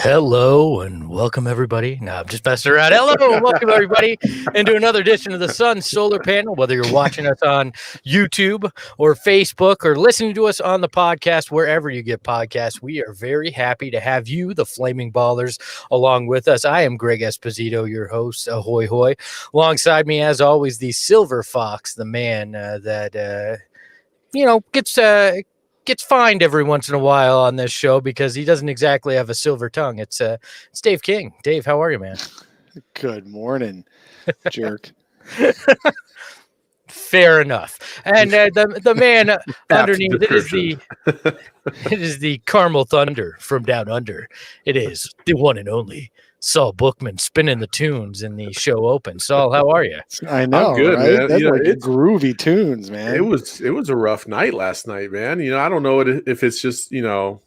Hello and welcome everybody. No, I'm just messing around. Hello and welcome everybody into another edition of the Sun Solar Panel. Whether you're watching us on YouTube or Facebook or listening to us on the podcast, wherever you get podcasts, we are very happy to have you, the Flaming Ballers, along with us. I am Greg Esposito, your host. Ahoy, hoy. Alongside me, as always, the Silver Fox, the man that gets fined every once in a while on this show because he doesn't exactly have a silver tongue. It's Dave King. Dave, how are you, man? Good morning, jerk. Fair enough. And the man underneath it is the Carmel Thunder from down under. It is the one and only Saul Bookman spinning the tunes in the show open. Saul, how are you? I know, I'm good, right? man. That's like groovy tunes, man. It was a rough night last night, man. I don't know if it's just a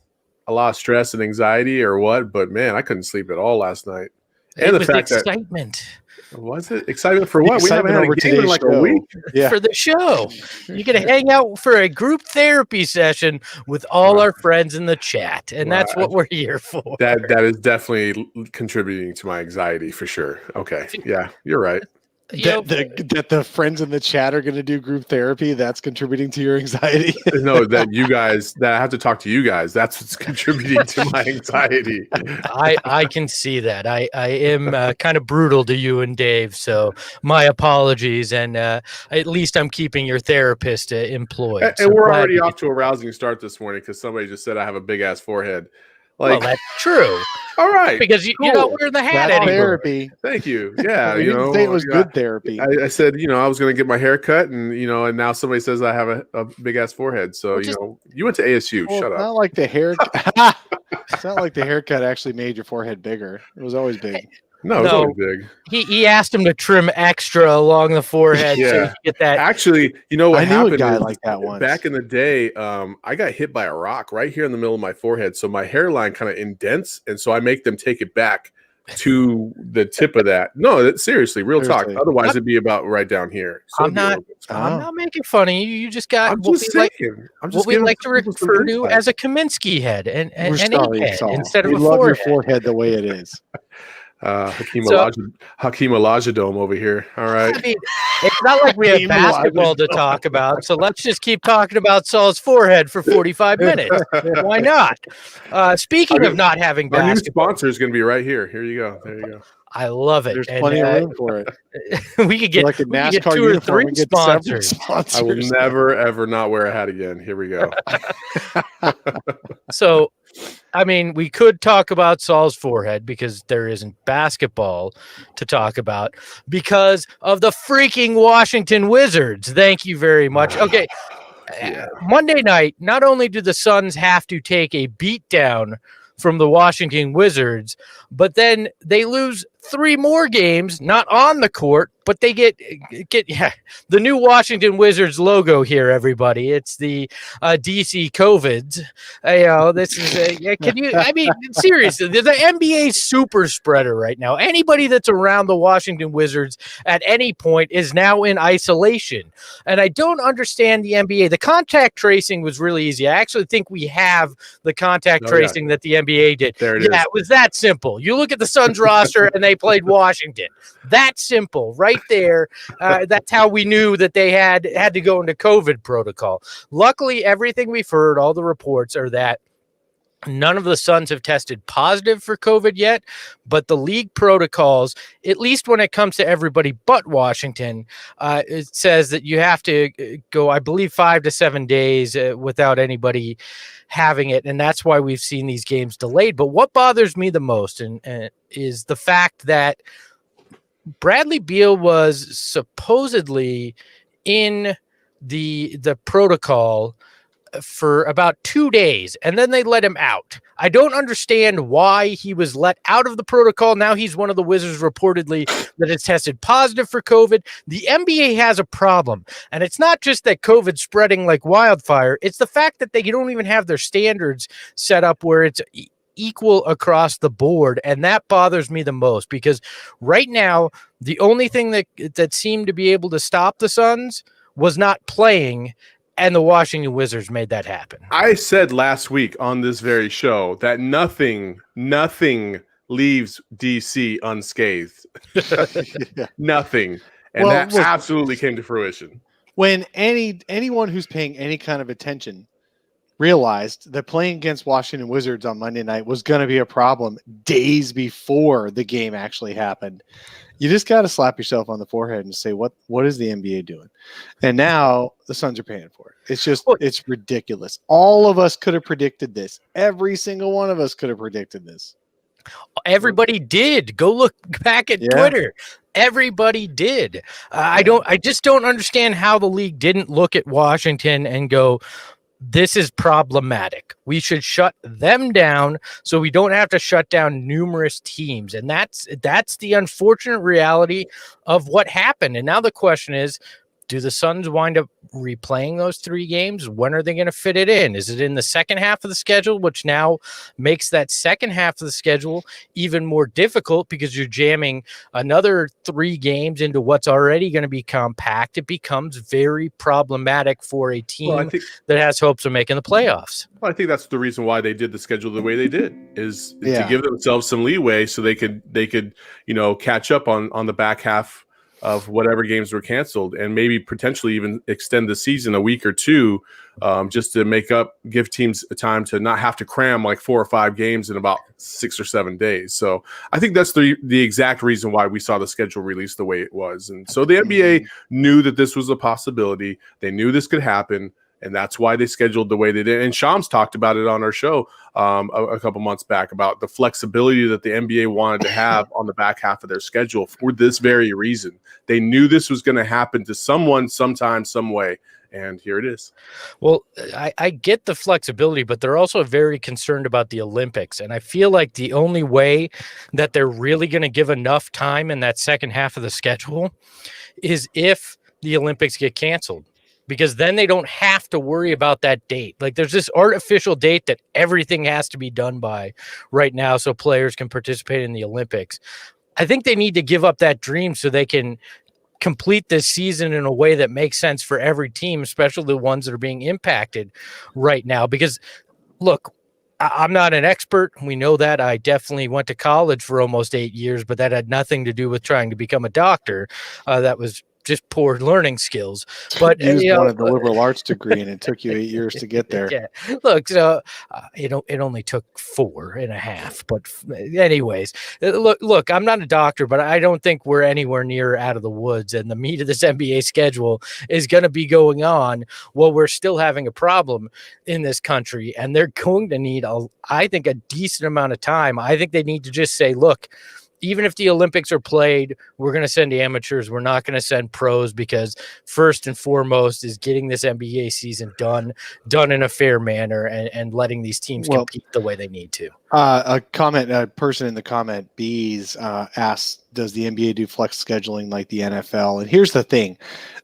lot of stress and anxiety or what, but man, I couldn't sleep at all last night. And it was excitement. Was it excitement for what? Excitement we haven't had a game in like a week. Yeah. For the show. You're going to hang out for a group therapy session with all our friends in the chat, and that's what we're here for. That is definitely contributing to my anxiety for sure. Okay, yeah, you're right. That the friends in the chat are going to do group therapy, that's contributing to your anxiety. No, that I have to talk to you guys. That's what's contributing to my anxiety. I can see that. I am kind of brutal to you and Dave, so my apologies. And at least I'm keeping your therapist employed. And so we're already off to a rousing start this morning because somebody just said I have a big ass forehead. Well, that's true. All right, because you're not wearing the hat anymore. Therapy. Thank you. Yeah, you didn't say it was good therapy. I said I was going to get my hair cut, and and now somebody says I have a big ass forehead. So you went to ASU. Well, Shut up. Not like the hair. It's not like the haircut actually made your forehead bigger. It was always big. No, it's always big. He asked him to trim extra along the forehead so you could get that. Actually, what I happened knew a guy like that once. Back in the day, I got hit by a rock right here in the middle of my forehead. So my hairline kind of indents, and so I make them take it back to the tip of that. No, seriously, real talk. Otherwise, it'd be about right down here. So I'm not making fun of you. You just got what we like to refer to as a Kaminsky head and an head instead of a forehead. Your forehead the way it is. Hakeem Olajudome over here. All right. I mean, it's not like we have basketball to talk about, so let's just keep talking about Saul's forehead for 45 minutes. Why not? Speaking of not having basketball, our new sponsor is going to be right here. Here you go. There you go. I love it. There's plenty of room for it. We could get like a NASCAR 2 or 3 sponsors. I will never ever not wear a hat again. Here we go. So, I mean, we could talk about Saul's forehead because there isn't basketball to talk about because of the freaking Washington Wizards. Thank you very much. Okay. Monday night, not only do the Suns have to take a beatdown from the Washington Wizards, but then they lose 3 more games, not on the court, but they get the new Washington Wizards logo here, everybody. It's the DC COVIDs. This is seriously, the NBA super spreader right now. Anybody that's around the Washington Wizards at any point is now in isolation. And I don't understand the NBA. The contact tracing was really easy. I actually think we have the contact tracing that the NBA did. There it is. It was that simple. You look at the Suns roster and they played Washington. That simple, right there. That's how we knew that they had to go into COVID protocol. Luckily, everything we've heard, all the reports are that none of the Suns have tested positive for COVID yet, but the league protocols, at least when it comes to everybody but Washington, it says that you have to go, I believe, 5 to 7 days without anybody having it, and that's why we've seen these games delayed. But what bothers me the most is the fact that Bradley Beal was supposedly in the protocol for about 2 days, and then they let him out. I don't understand why he was let out of the protocol. Now he's one of the Wizards reportedly that has tested positive for COVID. The NBA has a problem, and it's not just that COVID's spreading like wildfire. It's the fact that they don't even have their standards set up where it's equal across the board, and that bothers me the most because right now the only thing that seemed to be able to stop the Suns was not playing And the Washington Wizards made that happen. I said last week on this very show that nothing leaves DC unscathed. Yeah. Nothing. And Well, that look, absolutely came to fruition. When anyone who's paying any kind of attention realized that playing against Washington Wizards on Monday night was going to be a problem days before the game actually happened, you just got to slap yourself on the forehead and say, what is the NBA doing? And now the Suns are paying for it. It's ridiculous. All of us could have predicted this. Every single one of us could have predicted this. Everybody did. Go look back at Twitter. Everybody did. I just don't understand how the league didn't look at Washington and go, this is problematic. We should shut them down so we don't have to shut down numerous teams. And that's the unfortunate reality of what happened. And now the question is, do the Suns wind up replaying those 3 games? When are they going to fit it in? Is it in the second half of the schedule, which now makes that second half of the schedule even more difficult because you're jamming another 3 games into what's already going to be compact? It becomes very problematic for a team that has hopes of making the playoffs. Well, I think that's the reason why they did the schedule the way they did, is to give themselves some leeway so they could catch up on the back half of whatever games were canceled, and maybe potentially even extend the season a week or 2, just to give teams a time to not have to cram like 4 or 5 games in about 6 or 7 days. So I think that's the exact reason why we saw the schedule released the way it was. And so the NBA knew that this was a possibility. They knew this could happen. And that's why they scheduled the way they did. And Shams talked about it on our show a couple months back about the flexibility that the NBA wanted to have on the back half of their schedule for this very reason. They knew this was going to happen to someone, sometime, some way. And here it is. Well, I get the flexibility, but they're also very concerned about the Olympics. And I feel like the only way that they're really going to give enough time in that second half of the schedule is if the Olympics get canceled. Because then they don't have to worry about that date. Like, there's this artificial date that everything has to be done by right now so players can participate in the Olympics. I think they need to give up that dream so they can complete this season in a way that makes sense for every team, especially the ones that are being impacted right now. Because, look, I'm not an expert. We know that. I definitely went to college for almost 8 years, but that had nothing to do with trying to become a doctor. That was just poor learning skills. But you wanted the liberal arts degree, and it took you 8 years to get there. Yeah. Look, so it only took 4.5. But anyways, look, I'm not a doctor, but I don't think we're anywhere near out of the woods. And the meat of this NBA schedule is going to be going on while we're still having a problem in this country. And they're going to need, I think, a decent amount of time. I think they need to just say, look, even if the Olympics are played, we're going to send amateurs. We're not going to send pros, because first and foremost is getting this NBA season done in a fair manner and letting these teams compete the way they need to. A person in the comment, Bees, asks, does the NBA do flex scheduling like the NFL? And here's the thing.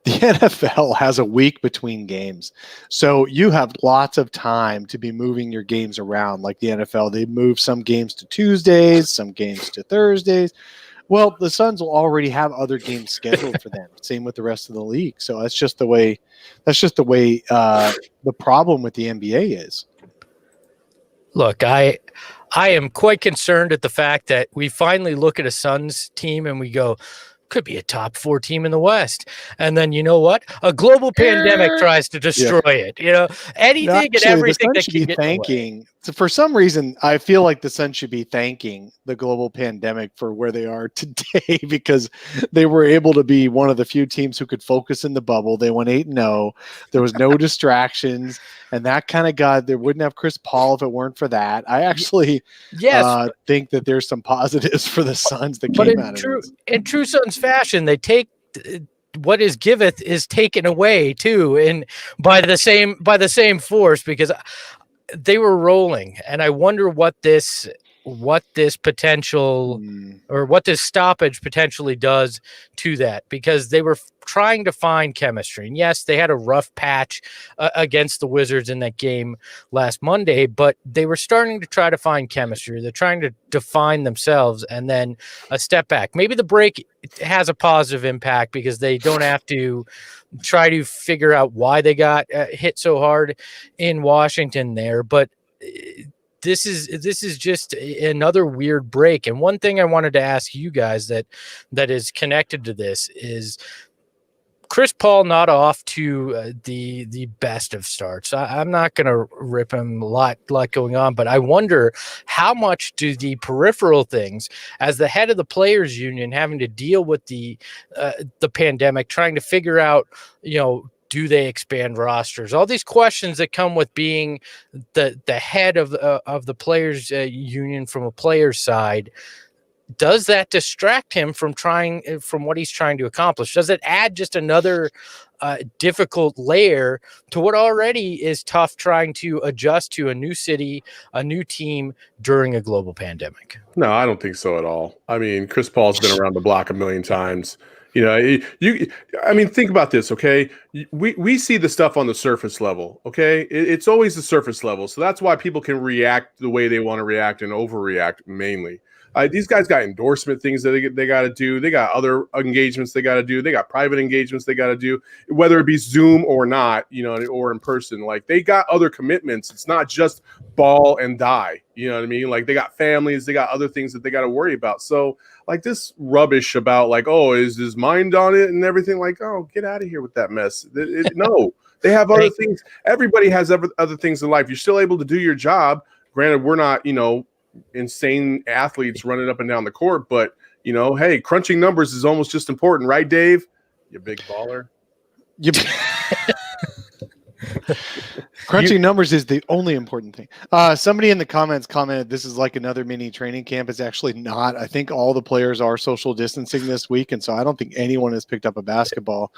The NFL has a week between games. So you have lots of time to be moving your games around. Like the NFL, they move some games to Tuesdays, some games to Thursdays. Well, the Suns will already have other games scheduled for them. Same with the rest of the league. So that's just the way the problem with the NBA is. Look, I am quite concerned at the fact that we finally look at a Suns team and we go, could be a top 4 team in the West. And then, you know what? A global pandemic tries to destroy it. Anything and everything that can get thanking. So for some reason, I feel like the Suns should be thanking the global pandemic for where they are today, because they were able to be one of the few teams who could focus in the bubble. They went 8-0. There was no distractions. And that kind of got, they wouldn't have Chris Paul if it weren't for that. I actually think that there's some positives for the Suns that came out of this. In true Suns fashion, they take what is giveth is taken away too, and by the same force, because they were rolling. And I wonder what this what this potential or what this stoppage potentially does to that, because they were trying to find chemistry. And yes, they had a rough patch against the Wizards in that game last Monday, but they were starting to try to find chemistry. They're trying to define themselves, and then a step back. Maybe the break has a positive impact because they don't have to try to figure out why they got hit so hard in Washington there. But this is just another weird break. And one thing I wanted to ask you guys that is connected to this is Chris Paul not off to the best of starts. I'm not going to rip him a lot going on, but I wonder how much do the peripheral things, as the head of the players union, having to deal with the pandemic, trying to figure out, do they expand rosters? All these questions that come with being the head of the players union from a player's side. Does that distract him from what he's trying to accomplish? Does it add just another difficult layer to what already is tough, trying to adjust to a new city, a new team during a global pandemic? No, I don't think so at all. I mean, Chris Paul's been around the block a million times. Think about this, okay? We see the stuff on the surface level, okay? It's always the surface level. So that's why people can react the way they want to react and overreact mainly. These guys got endorsement things that they got to do. They got other engagements they got to do. They got private engagements they got to do, whether it be Zoom or not, or in person. Like, they got other commitments. It's not just ball and die. You know what I mean? Like, they got families. They got other things that they got to worry about. So, like, this rubbish about, like, oh, is his mind on it and everything? Like, oh, get out of here with that mess. No, they have other things. Everybody has other things in life. You're still able to do your job. Granted, we're not, insane athletes running up and down the court, but hey, crunching numbers is almost just important, right, Dave? You big baller. Crunching numbers is the only important thing. Somebody in the comments commented this is like another mini training camp. It's actually not. I think all the players are social distancing this week, and so I don't think anyone has picked up a basketball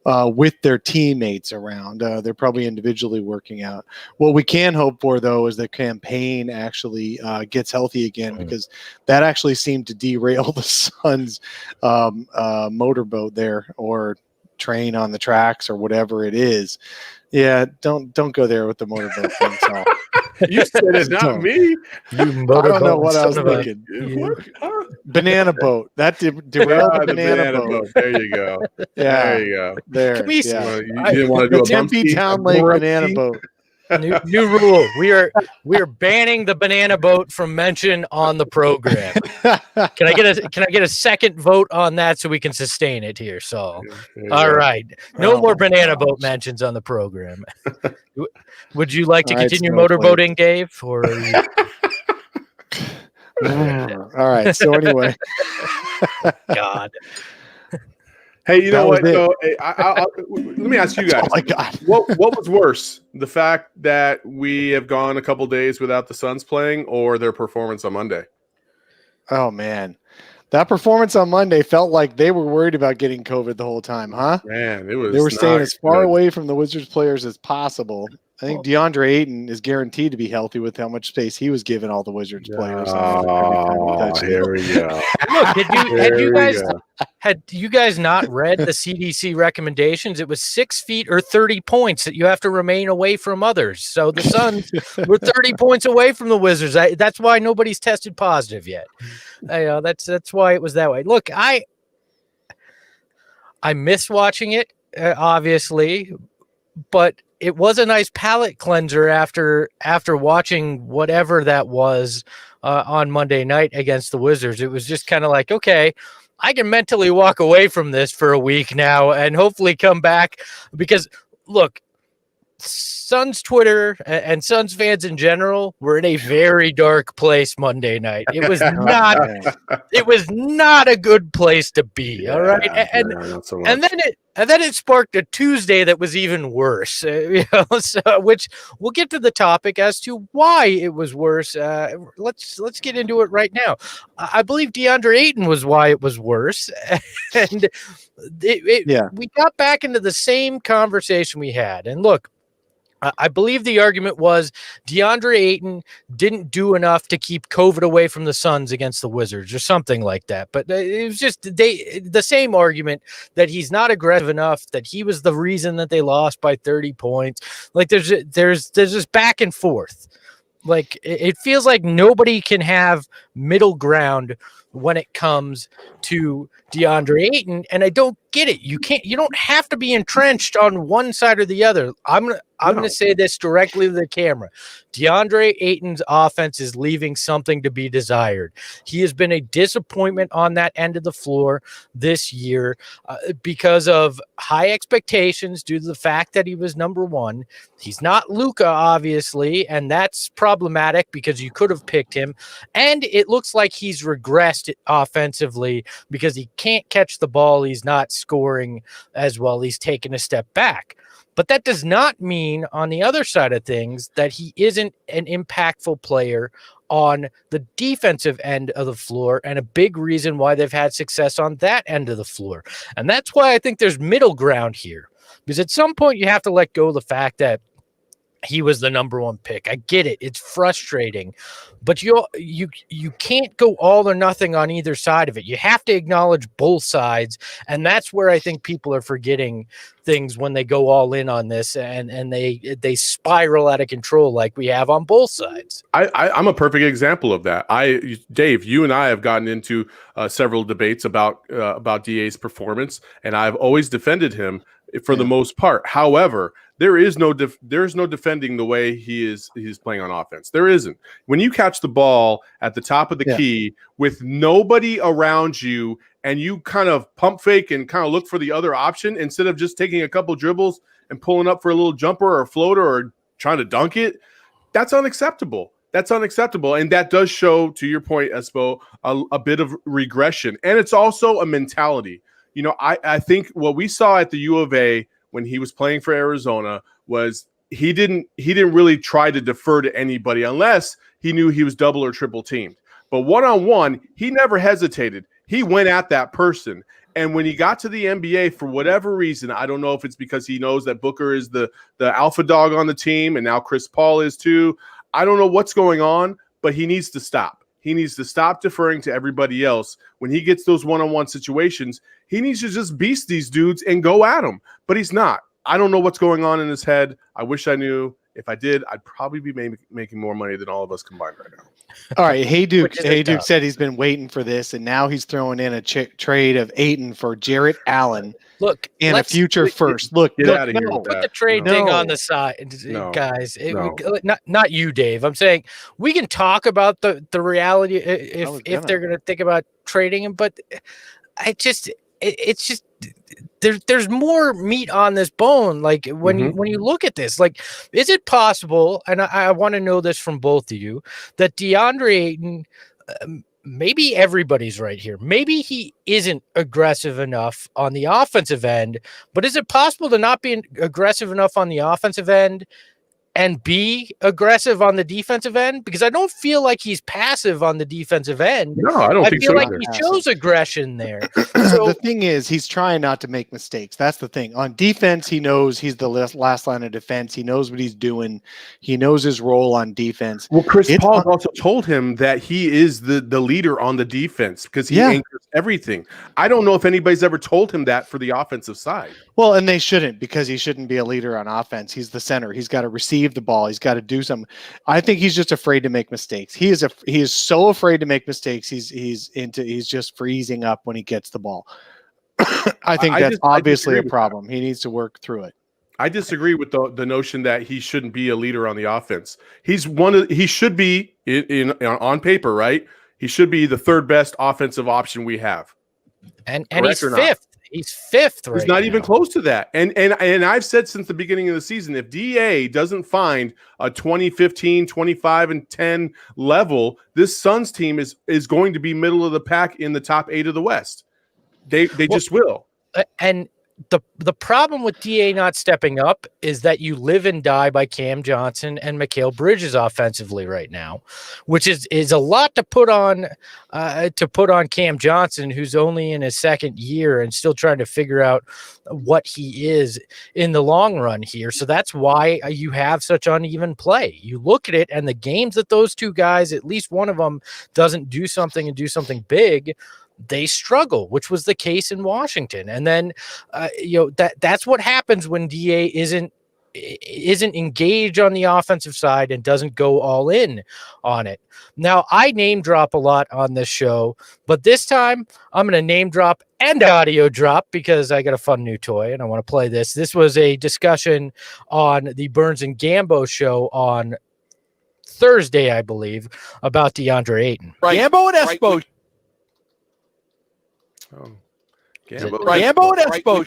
with their teammates around. They're probably individually working out. What we can hope for, though, is the campaign actually gets healthy again, because that actually seemed to derail the Suns' motorboat there, or train on the tracks, or whatever it is. Yeah, don't go there with the motorboat thing, Saul. You said it, not me. I don't know what I was thinking. Banana boat. That derailed the banana boat. There you go. Yeah, there you go. There. Can we, yeah. You didn't want to do The a Tempe Town Lake banana boat. New rule. We are banning the banana boat from mention on the program. Can I get a second vote on that so we can sustain it here? So, all right, no more banana boat mentions on the program. Would you like to continue motorboating, Dave? Or all right. So anyway, God. Hey, you know what? So, let me ask you guys. Oh my God. What was worse, the fact that we have gone a couple days without the Suns playing, or their performance on Monday? Oh man, that performance on Monday felt like they were worried about getting COVID the whole time, huh? Man, they were staying as far away from the Wizards players as possible. I think Deandre Ayton is guaranteed to be healthy with how much space he was giving all the Wizards players. Here we go. Look, had you guys not read the CDC recommendations? It was 6 feet or 30 points that you have to remain away from others. So the Suns were 30 points away from the Wizards. That's why nobody's tested positive yet. That's why it was that way. Look, I miss watching it, obviously, but it was a nice palate cleanser after watching whatever that was on Monday night against the Wizards. It was just kind of like, okay, I can mentally walk away from this for a week now and hopefully come back, because look, Suns Twitter and Suns fans in general were in a very dark place Monday night. It was not a good place to be. All right. And then it sparked a Tuesday that was even worse, which we'll get to the topic as to why it was worse. Let's get into it right now. I believe Deandre Ayton was why it was worse. And we got back into the same conversation we had. And look, I believe the argument was Deandre Ayton didn't do enough to keep COVID away from the Suns against the Wizards or something like that. But it was just the same argument that he's not aggressive enough, that he was the reason that they lost by 30 points. Like there's this back and forth. Like it feels like nobody can have middle ground when it comes to Deandre Ayton, and I don't get it. You don't have to be entrenched on one side or the other. I'm going to say this directly to the camera. Deandre Ayton's offense is leaving something to be desired. He has been a disappointment on that end of the floor this year because of high expectations due to the fact that he was number one. He's not Luka, obviously, and that's problematic because you could have picked him. And it looks like he's regressed offensively because he can't catch the ball. He's not scoring as well. He's taken a step back. But that does not mean, on the other side of things, that he isn't an impactful player on the defensive end of the floor, and a big reason why they've had success on that end of the floor. And that's why I think there's middle ground here, because at some point you have to let go of the fact that he was the number one pick. I get it. It's frustrating, but you can't go all or nothing on either side of it. You have to acknowledge both sides, and that's where I think people are forgetting things when they go all in on this and they spiral out of control like we have on both sides. I'm a perfect example of that. Dave, you and I have gotten into several debates about DA's performance, and I've always defended him for the most part. However, there's no defending the way he's playing on offense. There isn't. When you catch the ball at the top of the key with nobody around you, and you kind of pump fake and kind of look for the other option instead of just taking a couple dribbles and pulling up for a little jumper or a floater or trying to dunk it, that's unacceptable. That's unacceptable. And that does show, to your point, Espo, a bit of regression. And it's also a mentality. You know, I think what we saw at the U of A when he was playing for Arizona was he didn't really try to defer to anybody unless he knew he was double or triple teamed. But one-on-one, he never hesitated. He went at that person. And when he got to the NBA, for whatever reason, I don't know if it's because he knows that Booker is the alpha dog on the team, and now Chris Paul is too. I don't know what's going on, but he needs to stop. He needs to stop deferring to everybody else. When he gets those one-on-one situations, he needs to just beast these dudes and go at them. But he's not. I don't know what's going on in his head. I wish I knew. If I did, I'd probably be making more money than all of us combined right now. All right. Hey Duke said he's been waiting for this, and now he's throwing in a trade of Ayton for Jarrett Allen. Look, and a future first. Look, get out of here. Put the trade thing on the side, guys. Not you, Dave. I'm saying we can talk about the reality if they're going to think about trading him, but it's just there's more meat on this bone. Like when you look at this, like, is it possible? And I want to know this from both of you, that Deandre Ayton, maybe everybody's right here. Maybe he isn't aggressive enough on the offensive end, but is it possible to not be aggressive enough on the offensive end and be aggressive on the defensive end? Because I don't feel like he's passive on the defensive end. No, I don't think so. I feel like he shows aggression there. So the thing is, he's trying not to make mistakes. That's the thing. On defense, he knows he's the last line of defense. He knows what he's doing. He knows his role on defense. Well, Chris Paul also told him that he is the leader on the defense because he anchors everything. I don't know if anybody's ever told him that for the offensive side. Well, and they shouldn't, because he shouldn't be a leader on offense. He's the center. He's got to receive the ball. He's got to do something. I think he's just afraid to make mistakes. He is so afraid to make mistakes. He's just freezing up when he gets the ball. I think that's obviously a problem. He needs to work through it. I disagree with the notion that he shouldn't be a leader on the offense. He should be on paper, right? He should be the third best offensive option we have. And he's fifth. He's fifth right He's not now. even close to that. And I've said since the beginning of the season, if DA doesn't find a 20-15, 25-10 level, this Suns team is going to be middle of the pack in the top 8 of the West. They just will. And the problem with DA not stepping up is that you live and die by Cam Johnson and Mikal Bridges offensively right now, which is a lot to put on Cam Johnson, who's only in his second year and still trying to figure out what he is in the long run here. So that's why you have such uneven play. You look at it, and the games that those two guys, at least one of them, doesn't do something and do something big, they struggle, which was the case in Washington. And then, that's what happens when DA isn't engaged on the offensive side and doesn't go all in on it. Now, I name drop a lot on this show, but this time I'm going to name drop and audio drop because I got a fun new toy and I want to play this. This was a discussion on the Burns and Gambo show on Thursday, I believe, about Deandre Ayton. Right. Gambo and Espo. Oh. Gambo and Espo.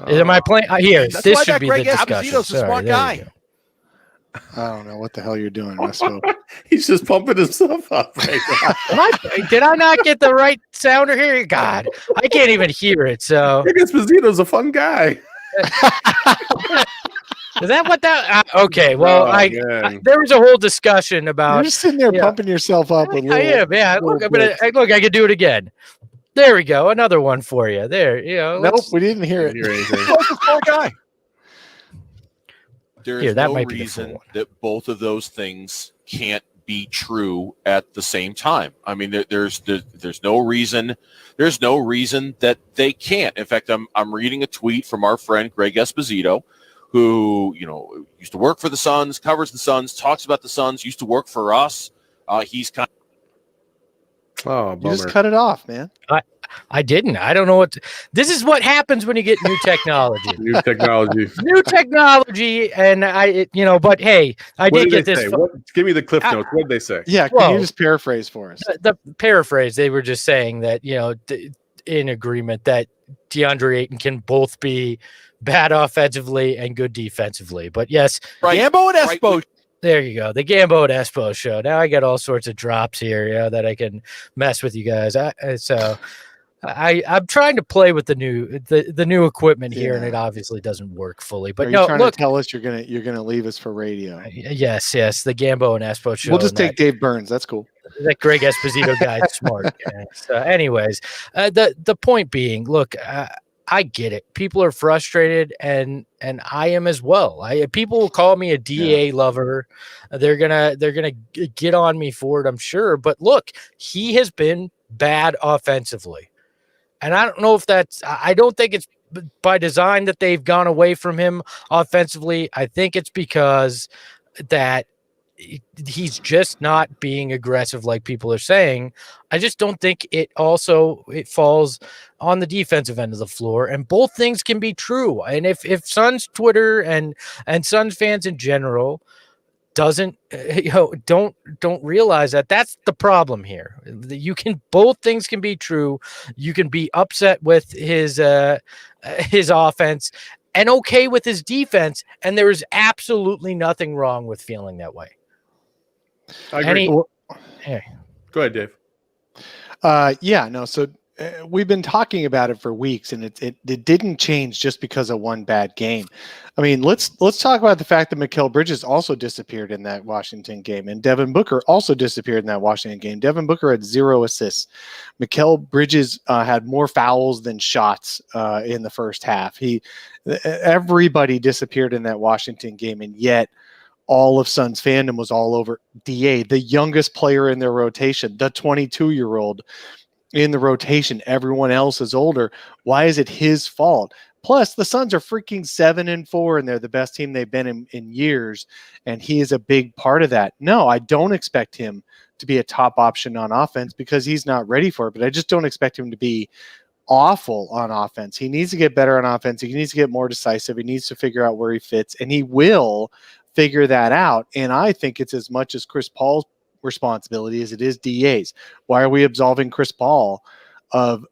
Am I playing here? That's This why should that be Greg the discussion. Esposito's a smart guy. I don't know what the hell you're doing, Espo. He's just pumping himself up right now. Did I not get the right sounder here? God, I can't even hear it. So Greg Esposito's a fun guy. is that what that? Okay, well, there was a whole discussion about. You're just sitting there pumping yourself up. With I am, yeah. Look, I can do it again. There we go. Another one for you. There, Nope, we didn't hear it. Guy. There Here, is that no might be the reason full one. that both of those things can't be true at the same time. I mean, there's no reason. There's no reason that they can't. In fact, I'm reading a tweet from our friend Greg Esposito, who used to work for the Suns, covers the Suns, talks about the Suns, used to work for us. He's kind. Oh, you just cut it off, man. I didn't. I don't know what. This is what happens when you get new technology. New technology, and But hey, I did get this. Give me the cliff notes. What did they say? Yeah, can you just paraphrase for us? The paraphrase. They were just saying that in agreement that Deandre Ayton can both be bad offensively and good defensively. But yes, Gambo and Espo. There you go. The Gambo and Espo show. Now I got all sorts of drops here, that I can mess with you guys. I'm trying to play with the new equipment here, and it obviously doesn't work fully. But trying to tell us you're gonna leave us for radio? Yes. The Gambo and Espo show. We'll just take Dave Burns. That's cool. That Greg Esposito guy is smart. Yeah. So, anyways, the point being, look. I get it. People are frustrated, and I am as well. People will call me a DA lover. They're gonna get on me for it, I'm sure. But look, he has been bad offensively, and I don't know if I don't think it's by design that they've gone away from him offensively. I think it's because that he's just not being aggressive like people are saying. I just don't think it falls on the defensive end of the floor, and both things can be true. And if Suns Twitter and Suns fans in general don't realize that, that's the problem here. Both things can be true. You can be upset with his offense and okay with his defense, and there is absolutely nothing wrong with feeling that way. I agree. Go ahead, Dave. So we've been talking about it for weeks, and it didn't change just because of one bad game. I mean, let's talk about the fact that Mikal Bridges also disappeared in that Washington game, and Devin Booker also disappeared in that Washington game. Devin Booker had 0 assists. Mikal Bridges had more fouls than shots in the first half. Everybody disappeared in that Washington game, and yet all of Suns fandom was all over DA, the youngest player in their rotation, the 22-year-old in the rotation. Everyone else is older. Why is it his fault? Plus, the Suns are freaking 7-4, and they're the best team they've been in years, and he is a big part of that. No, I don't expect him to be a top option on offense because he's not ready for it, but I just don't expect him to be awful on offense. He needs to get better on offense. He needs to get more decisive. He needs to figure out where he fits, and he will figure that out. And I think it's as much as Chris Paul's responsibility as it is DA's. Why are we absolving Chris Paul of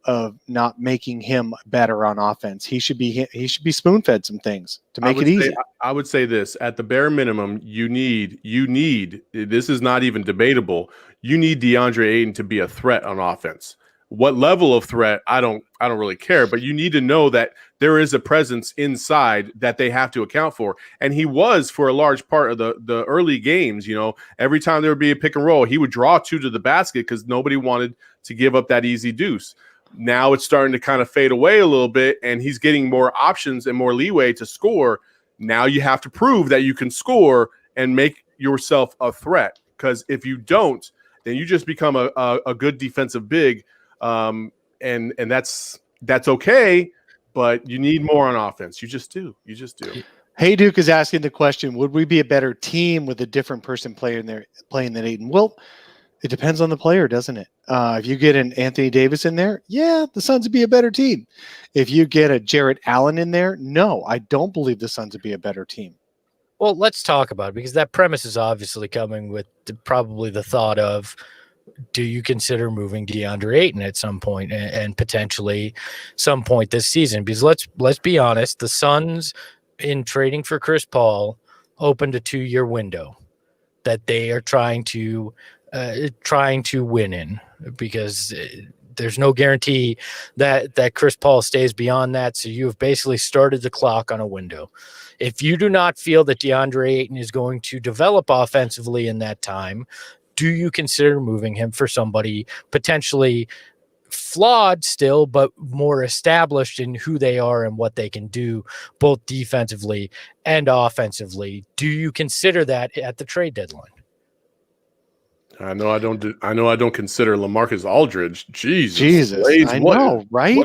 not making him better on offense? He should be spoon-fed some things to make it easy. I would say this: at the bare minimum, you need. This is not even debatable. You need Deandre Ayton to be a threat on offense. What level of threat, I don't really care, but you need to know that there is a presence inside that they have to account for. And he was for a large part of the early games, every time there would be a pick and roll, he would draw 2 to the basket because nobody wanted to give up that easy deuce. Now it's starting to kind of fade away a little bit, and he's getting more options and more leeway to score. Now you have to prove that you can score and make yourself a threat, because if you don't, then you just become a good defensive big, and that's okay, but you need more on offense. You just do. Hey Duke is asking the question: would we be a better team with a different person playing than Ayton? Well, it depends on the player, doesn't it? If you get an Anthony Davis in there, yeah, the Suns would be a better team. If you get a Jarrett Allen in there, no, I don't believe the Suns would be a better team. Well, let's talk about it, because that premise is obviously coming with probably the thought of, do you consider moving Deandre Ayton at some point and potentially some point this season? Because let's be honest, the Suns, in trading for Chris Paul, opened a 2-year window that they are trying to win in, because there's no guarantee that Chris Paul stays beyond that. So you have basically started the clock on a window. If you do not feel that Deandre Ayton is going to develop offensively in that time, do you consider moving him for somebody potentially flawed still, but more established in who they are and what they can do, both defensively and offensively? Do you consider that at the trade deadline? I know I don't consider LaMarcus Aldridge. Jesus, I know, right?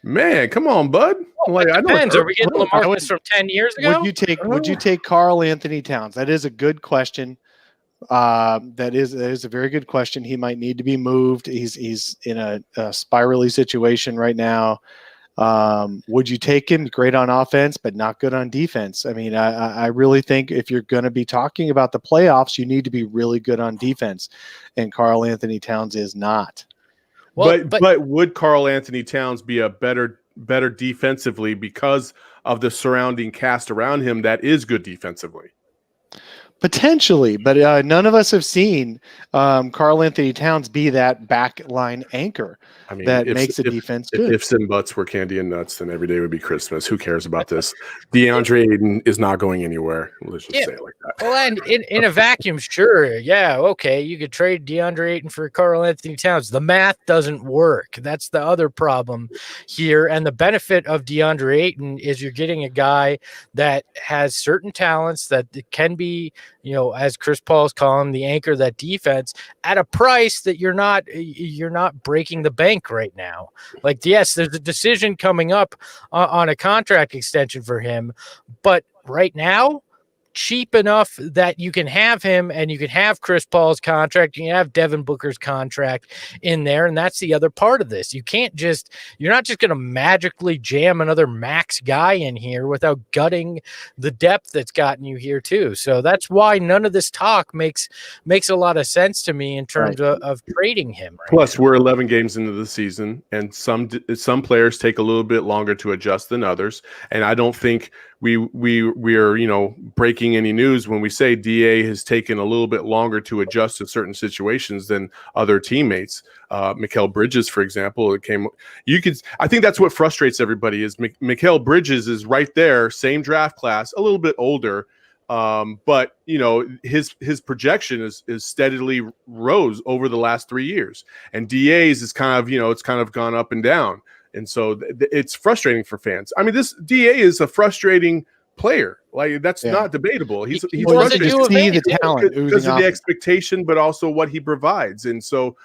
Man, come on, bud. Well, it depends. Are we getting LaMarcus from 10 years ago? Would you take Karl Anthony Towns? That is a good question. That is a very good question. He might need to be moved. He's in a spirally situation right now. Would you take him? Great on offense, but not good on defense. I mean, I really think if you're going to be talking about the playoffs, you need to be really good on defense, and Karl Anthony Towns is not. Well, but would Karl Anthony Towns be a better defensively because of the surrounding cast around him that is good defensively? Potentially, but none of us have seen Karl Anthony Towns be that backline anchor that makes the defense good. If ifs and buts were candy and nuts, then every day would be Christmas. Who cares about this? DeAndre Ayton is not going anywhere. Let's just say it like that. Well, and in a vacuum, sure. Yeah, okay. You could trade DeAndre Ayton for Karl Anthony Towns. The math doesn't work. That's the other problem here. And the benefit of DeAndre Ayton is you're getting a guy that has certain talents that can be, as Chris Paul's calling the anchor, that defense, at a price that you're not breaking the bank right now. Like, yes, there's a decision coming up on a contract extension for him, but right now, cheap enough that you can have him and you can have Chris Paul's contract, you can have Devin Booker's contract in there. And that's the other part of this. You're not just going to magically jam another max guy in here without gutting the depth that's gotten you here too. So that's why none of this talk makes a lot of sense to me in terms of trading him. Plus, we're 11 games into the season, and some players take a little bit longer to adjust than others. And I don't think we are breaking any news when we say DA has taken a little bit longer to adjust to certain situations than other teammates. Mikal Bridges, for example, I think that's what frustrates everybody is Mikal Bridges is right there, same draft class, a little bit older, but his projection is steadily rose over the last 3 years, and DA's is kind of it's kind of gone up and down. And so it's frustrating for fans. I mean, this DA is a frustrating player. Like, that's not debatable. He's frustrating the talent because of the expectation, but also what he provides. And so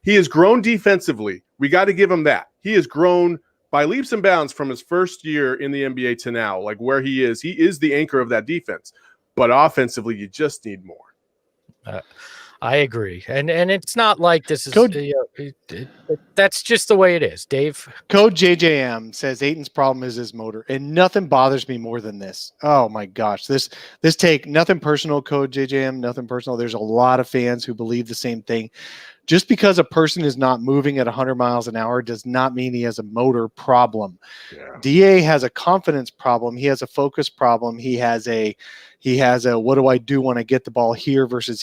he has grown defensively. We got to give him that. He has grown by leaps and bounds from his first year in the NBA to now, like where he is the anchor of that defense. But offensively, you just need more. I agree, and it's not like this is that's just the way it is. Dave, Code JJM says Ayton's problem is his motor, and nothing bothers me more than this. Oh my gosh, this take, nothing personal. Code JJM, nothing personal. There's a lot of fans who believe the same thing. Just because a person is not moving at 100 miles an hour does not mean he has a motor problem. Yeah. DA has a confidence problem. He has a focus problem. He has a what do I do when I get the ball here versus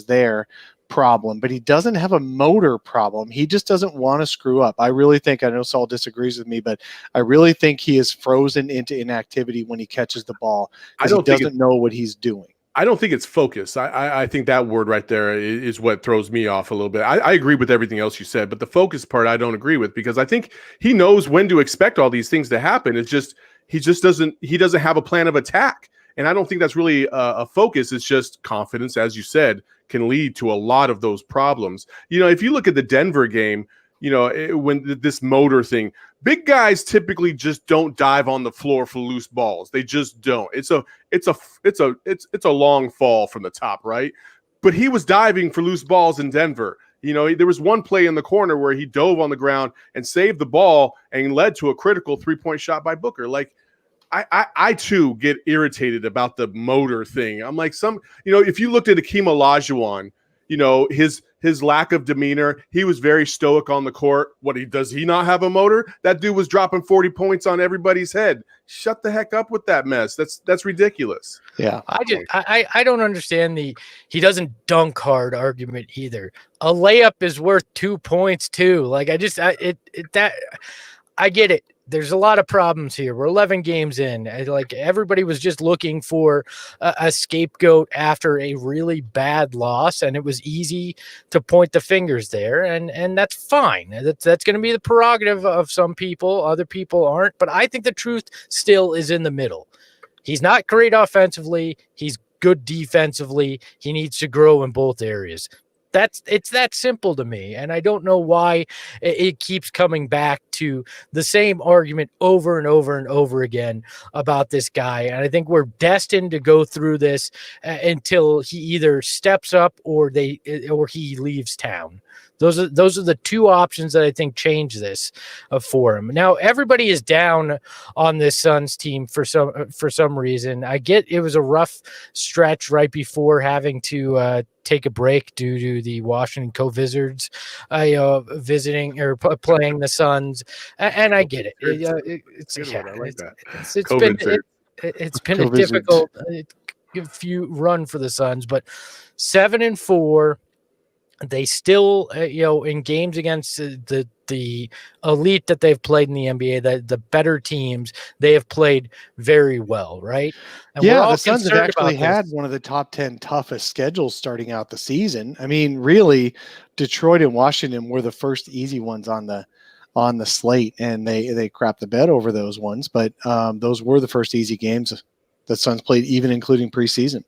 there. problem, but he doesn't have a motor problem. He just doesn't want to screw up. I really think, I know Saul disagrees with me, but I really think he is frozen into inactivity when he catches the ball because he doesn't know what he's doing. I don't think it's focus. I think that word right there is what throws me off a little bit. I agree with everything else you said, but the focus part I don't agree with, because I think he knows when to expect all these things to happen. It's just he doesn't have a plan of attack. And I don't think that's really a focus. It's just confidence, as you said, can lead to a lot of those problems. You know, if you look at the Denver game, you know, when this motor thing, big guys typically just don't dive on the floor for loose balls. They just don't. It's a long fall from the top, right? But he was diving for loose balls in Denver. You know, there was one play in the corner where he dove on the ground and saved the ball and led to a critical 3-point shot by Booker. Like, I too get irritated about the motor thing. I'm like, if you looked at Akeem Olajuwon, you know, his lack of demeanor, he was very stoic on the court. Does he not have a motor? That dude was dropping 40 points on everybody's head. Shut the heck up with that mess. That's ridiculous. Yeah. I don't understand he doesn't dunk hard argument either. A layup is worth 2 points too. Like I get it. There's a lot of problems here. We're 11 games in. Like everybody was just looking for a scapegoat after a really bad loss, and it was easy to point the fingers there, and that's fine. That's going to be the prerogative of some people. Other people aren't. But I think the truth still is in the middle. He's not great offensively. He's good defensively. He needs to grow in both areas. It's that simple to me, and I don't know why it keeps coming back to the same argument over and over and over again about this guy. And I think we're destined to go through this until he either steps up or he leaves town. Those are the two options that I think change this for him. Now everybody is down on this Suns team for some reason. I get it was a rough stretch right before having to take a break due to the Washington Co-Wizards visiting or playing the Suns, and I get it. It's been a difficult few run for the Suns, but 7-4. They still, in games against the elite that they've played in the NBA, the better teams, they have played very well, right? And the Suns have actually had one of the top 10 toughest schedules starting out the season. I mean, really, Detroit and Washington were the first easy ones on the slate, and they crapped the bed over those ones. But those were the first easy games the Suns played, even including preseason.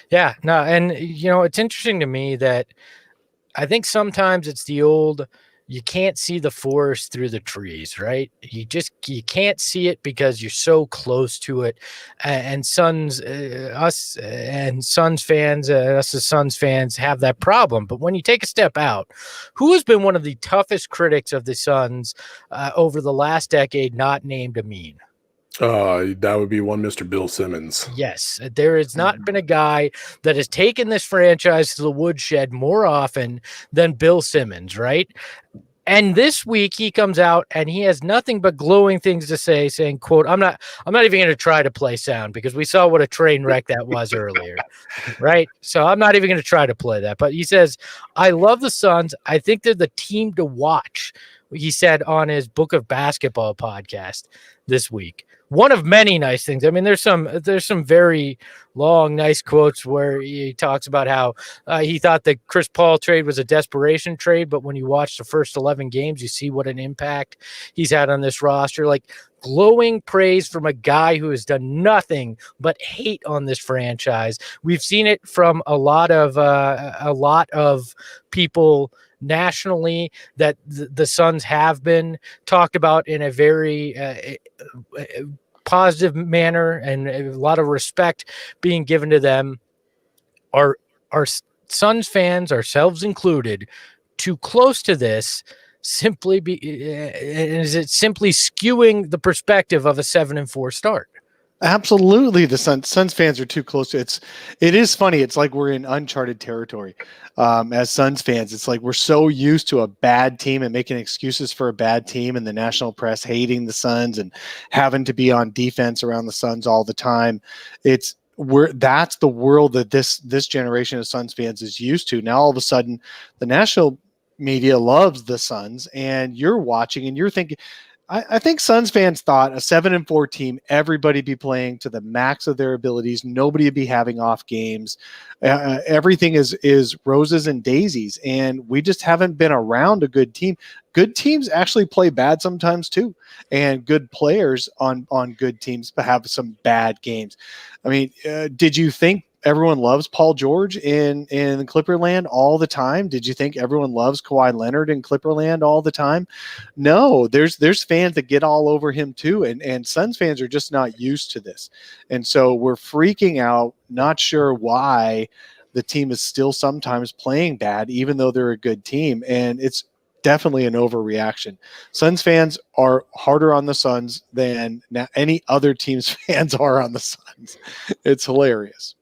Yeah, no, and it's interesting to me that I think sometimes it's the old, you can't see the forest through the trees, right? You can't see it because you're so close to it. And us as Suns fans have that problem. But when you take a step out, who has been one of the toughest critics of the Suns over the last decade, not named Amin? That would be one Mr. Bill Simmons. Yes, there has not been a guy that has taken this franchise to the woodshed more often than Bill Simmons, right? And this week he comes out and he has nothing but glowing things to say, saying, quote, I'm not even going to try to play sound because we saw what a train wreck that was earlier, right? So I'm not even going to try to play that. But he says, I love the Suns. I think they're the team to watch, he said on his Book of Basketball podcast this week. One of many nice things. I mean, there's some very long, nice quotes where he talks about how he thought the Chris Paul trade was a desperation trade, but when you watch the first 11 games, you see what an impact he's had on this roster. Like glowing praise from a guy who has done nothing but hate on this franchise. We've seen it from a lot of people nationally that the Suns have been talked about in a very positive manner and a lot of respect being given to them. Are Suns fans, ourselves included, too close to this? Is it simply skewing the perspective of a 7-4 start? Absolutely, the Suns fans are too close to it. It is funny. It's like we're in uncharted territory as Suns fans. It's like we're so used to a bad team and making excuses for a bad team, and the national press hating the Suns and having to be on defense around the Suns all the time. It's that's the world that this generation of Suns fans is used to. Now all of a sudden, the national media loves the Suns, and you're watching and you're thinking. I think Suns fans thought a 7-4 team, everybody be playing to the max of their abilities. Nobody would be having off games. Everything is roses and daisies, and we just haven't been around a good team. Good teams actually play bad sometimes too, and good players on good teams have some bad games. I mean, did you think everyone loves Paul George in Clipperland all the time? Did you think everyone loves Kawhi Leonard in Clipperland all the time? No, there's fans that get all over him too, and Suns fans are just not used to this, and so we're freaking out, not sure why the team is still sometimes playing bad, even though they're a good team, and it's definitely an overreaction. Suns fans are harder on the Suns than any other team's fans are on the Suns. It's hilarious.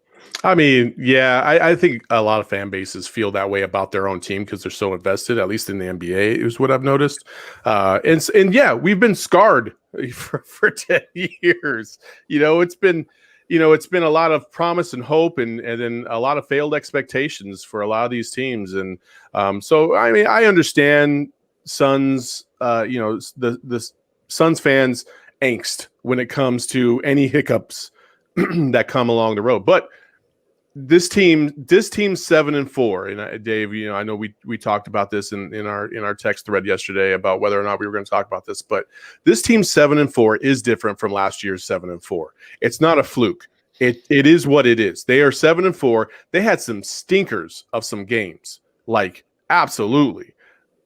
I mean, yeah, I think a lot of fan bases feel that way about their own team because they're so invested, at least in the NBA, is what I've noticed. And yeah, we've been scarred for 10 years. It's been a lot of promise and hope and then a lot of failed expectations for a lot of these teams. And so, I mean, I understand Suns, the Suns fans' angst when it comes to any hiccups that come along the road. But this team's 7-4, and Dave, I know we talked about this in our text thread yesterday about whether or not we were going to talk about this, but this team's 7-4 is different from last year's 7-4. It's not a fluke. It is what it is. They are 7-4. They had some stinkers of some games, like absolutely,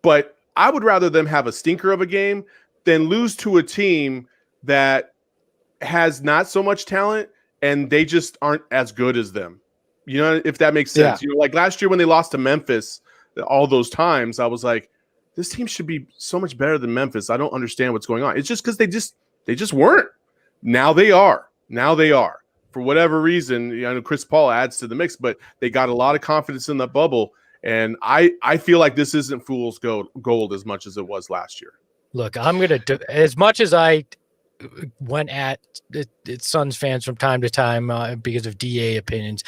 but I would rather them have a stinker of a game than lose to a team that has not so much talent and they just aren't as good as them. If that makes sense. Yeah. Like last year when they lost to Memphis, all those times, I was like, this team should be so much better than Memphis. I don't understand what's going on. It's just because they just weren't. Now they are. For whatever reason, I know Chris Paul adds to the mix, but they got a lot of confidence in the bubble. And I feel like this isn't fool's gold as much as it was last year. Look, I'm going to, as much as I went at Suns fans from time to time because of DA opinions,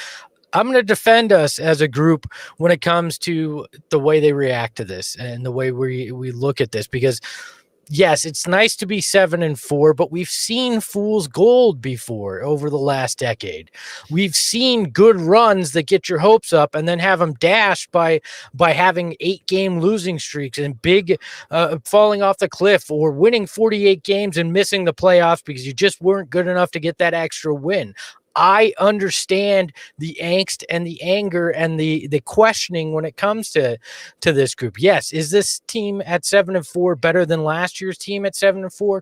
I'm going to defend us as a group when it comes to the way they react to this and the way we look at this, because yes, it's nice to be 7-4, but we've seen fool's gold before over the last decade. We've seen good runs that get your hopes up and then have them dashed by having 8-game losing streaks and big falling off the cliff, or winning 48 games and missing the playoffs because you just weren't good enough to get that extra win. I understand the angst and the anger and the questioning when it comes to this group. Yes, is this team at 7-4 better than last year's team at 7-4?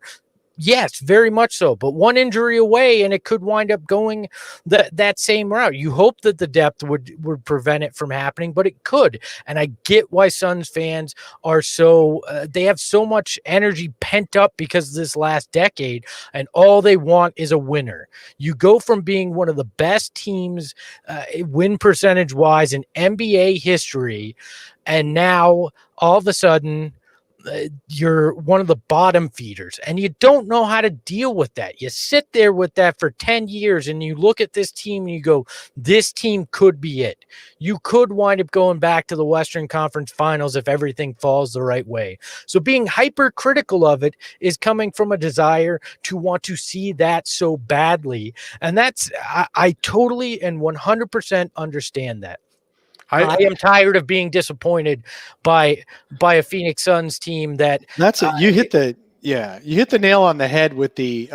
Yes, very much so. But one injury away, and it could wind up going that same route. You hope that the depth would prevent it from happening, but it could. And I get why Suns fans are so they have so much energy pent up because of this last decade, and all they want is a winner. You go from being one of the best teams win percentage wise in NBA history, and now all of a sudden you're one of the bottom feeders, and you don't know how to deal with that. You sit there with that for 10 years and you look at this team and you go, this team could be it. You could wind up going back to the Western Conference Finals if everything falls the right way. So being hypercritical of it is coming from a desire to want to see that so badly. And that's, I totally and 100% understand that. I am tired of being disappointed by a Phoenix Suns team that's you hit the nail on the head with the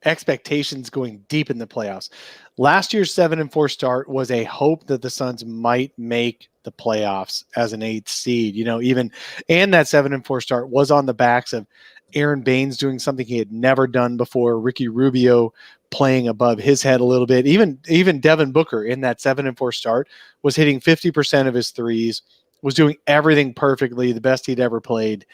expectations going deep in the playoffs. Last year's 7-4 start was a hope that the Suns might make the playoffs as an 8th seed, and that 7-4 start was on the backs of Aaron Baines doing something he had never done before, Ricky Rubio playing above his head a little bit. Even Devin Booker in that 7-4 start was hitting 50% of his threes, was doing everything perfectly, the best he'd ever played.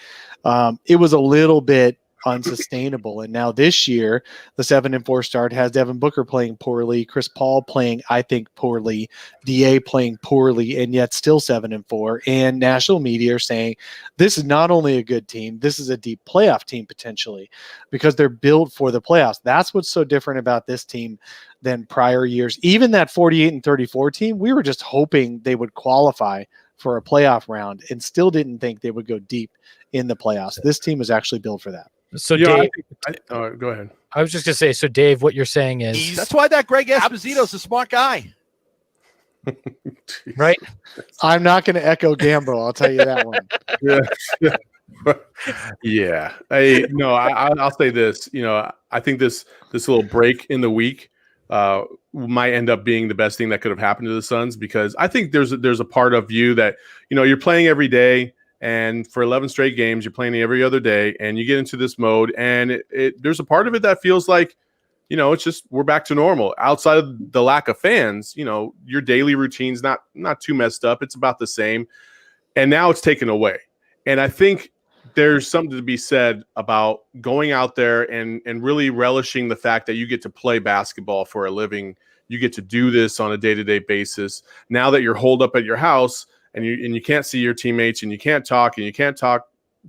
It was a little bit unsustainable. And now this year, the 7-4 start has Devin Booker playing poorly, Chris Paul playing, I think, poorly, DA playing poorly, and yet still 7-4. And national media are saying this is not only a good team, this is a deep playoff team potentially, because they're built for the playoffs. That's what's so different about this team than prior years. Even that 48-34 team, we were just hoping they would qualify for a playoff round and still didn't think they would go deep in the playoffs. This team is actually built for that. So Yeah, Dave, go ahead. I was just gonna say, so Dave, what you're saying is That's why that Greg Esposito's a smart guy. right. I'm not going to echo Gambo. I'll tell you that one. Yeah. I'll say this. I think this little break in the week might end up being the best thing that could have happened to the Suns, because I think there's a part of you that you're playing every day, and for 11 straight games you're playing every other day, and you get into this mode, and there's a part of it that feels like it's just we're back to normal. Outside of the lack of fans, your daily routine's not too messed up. It's about the same, and now it's taken away. And I think there's something to be said about going out there and really relishing the fact that you get to play basketball for a living. You get to do this on a day-to-day basis. Now that you're holed up at your house and you can't see your teammates, and you can't talk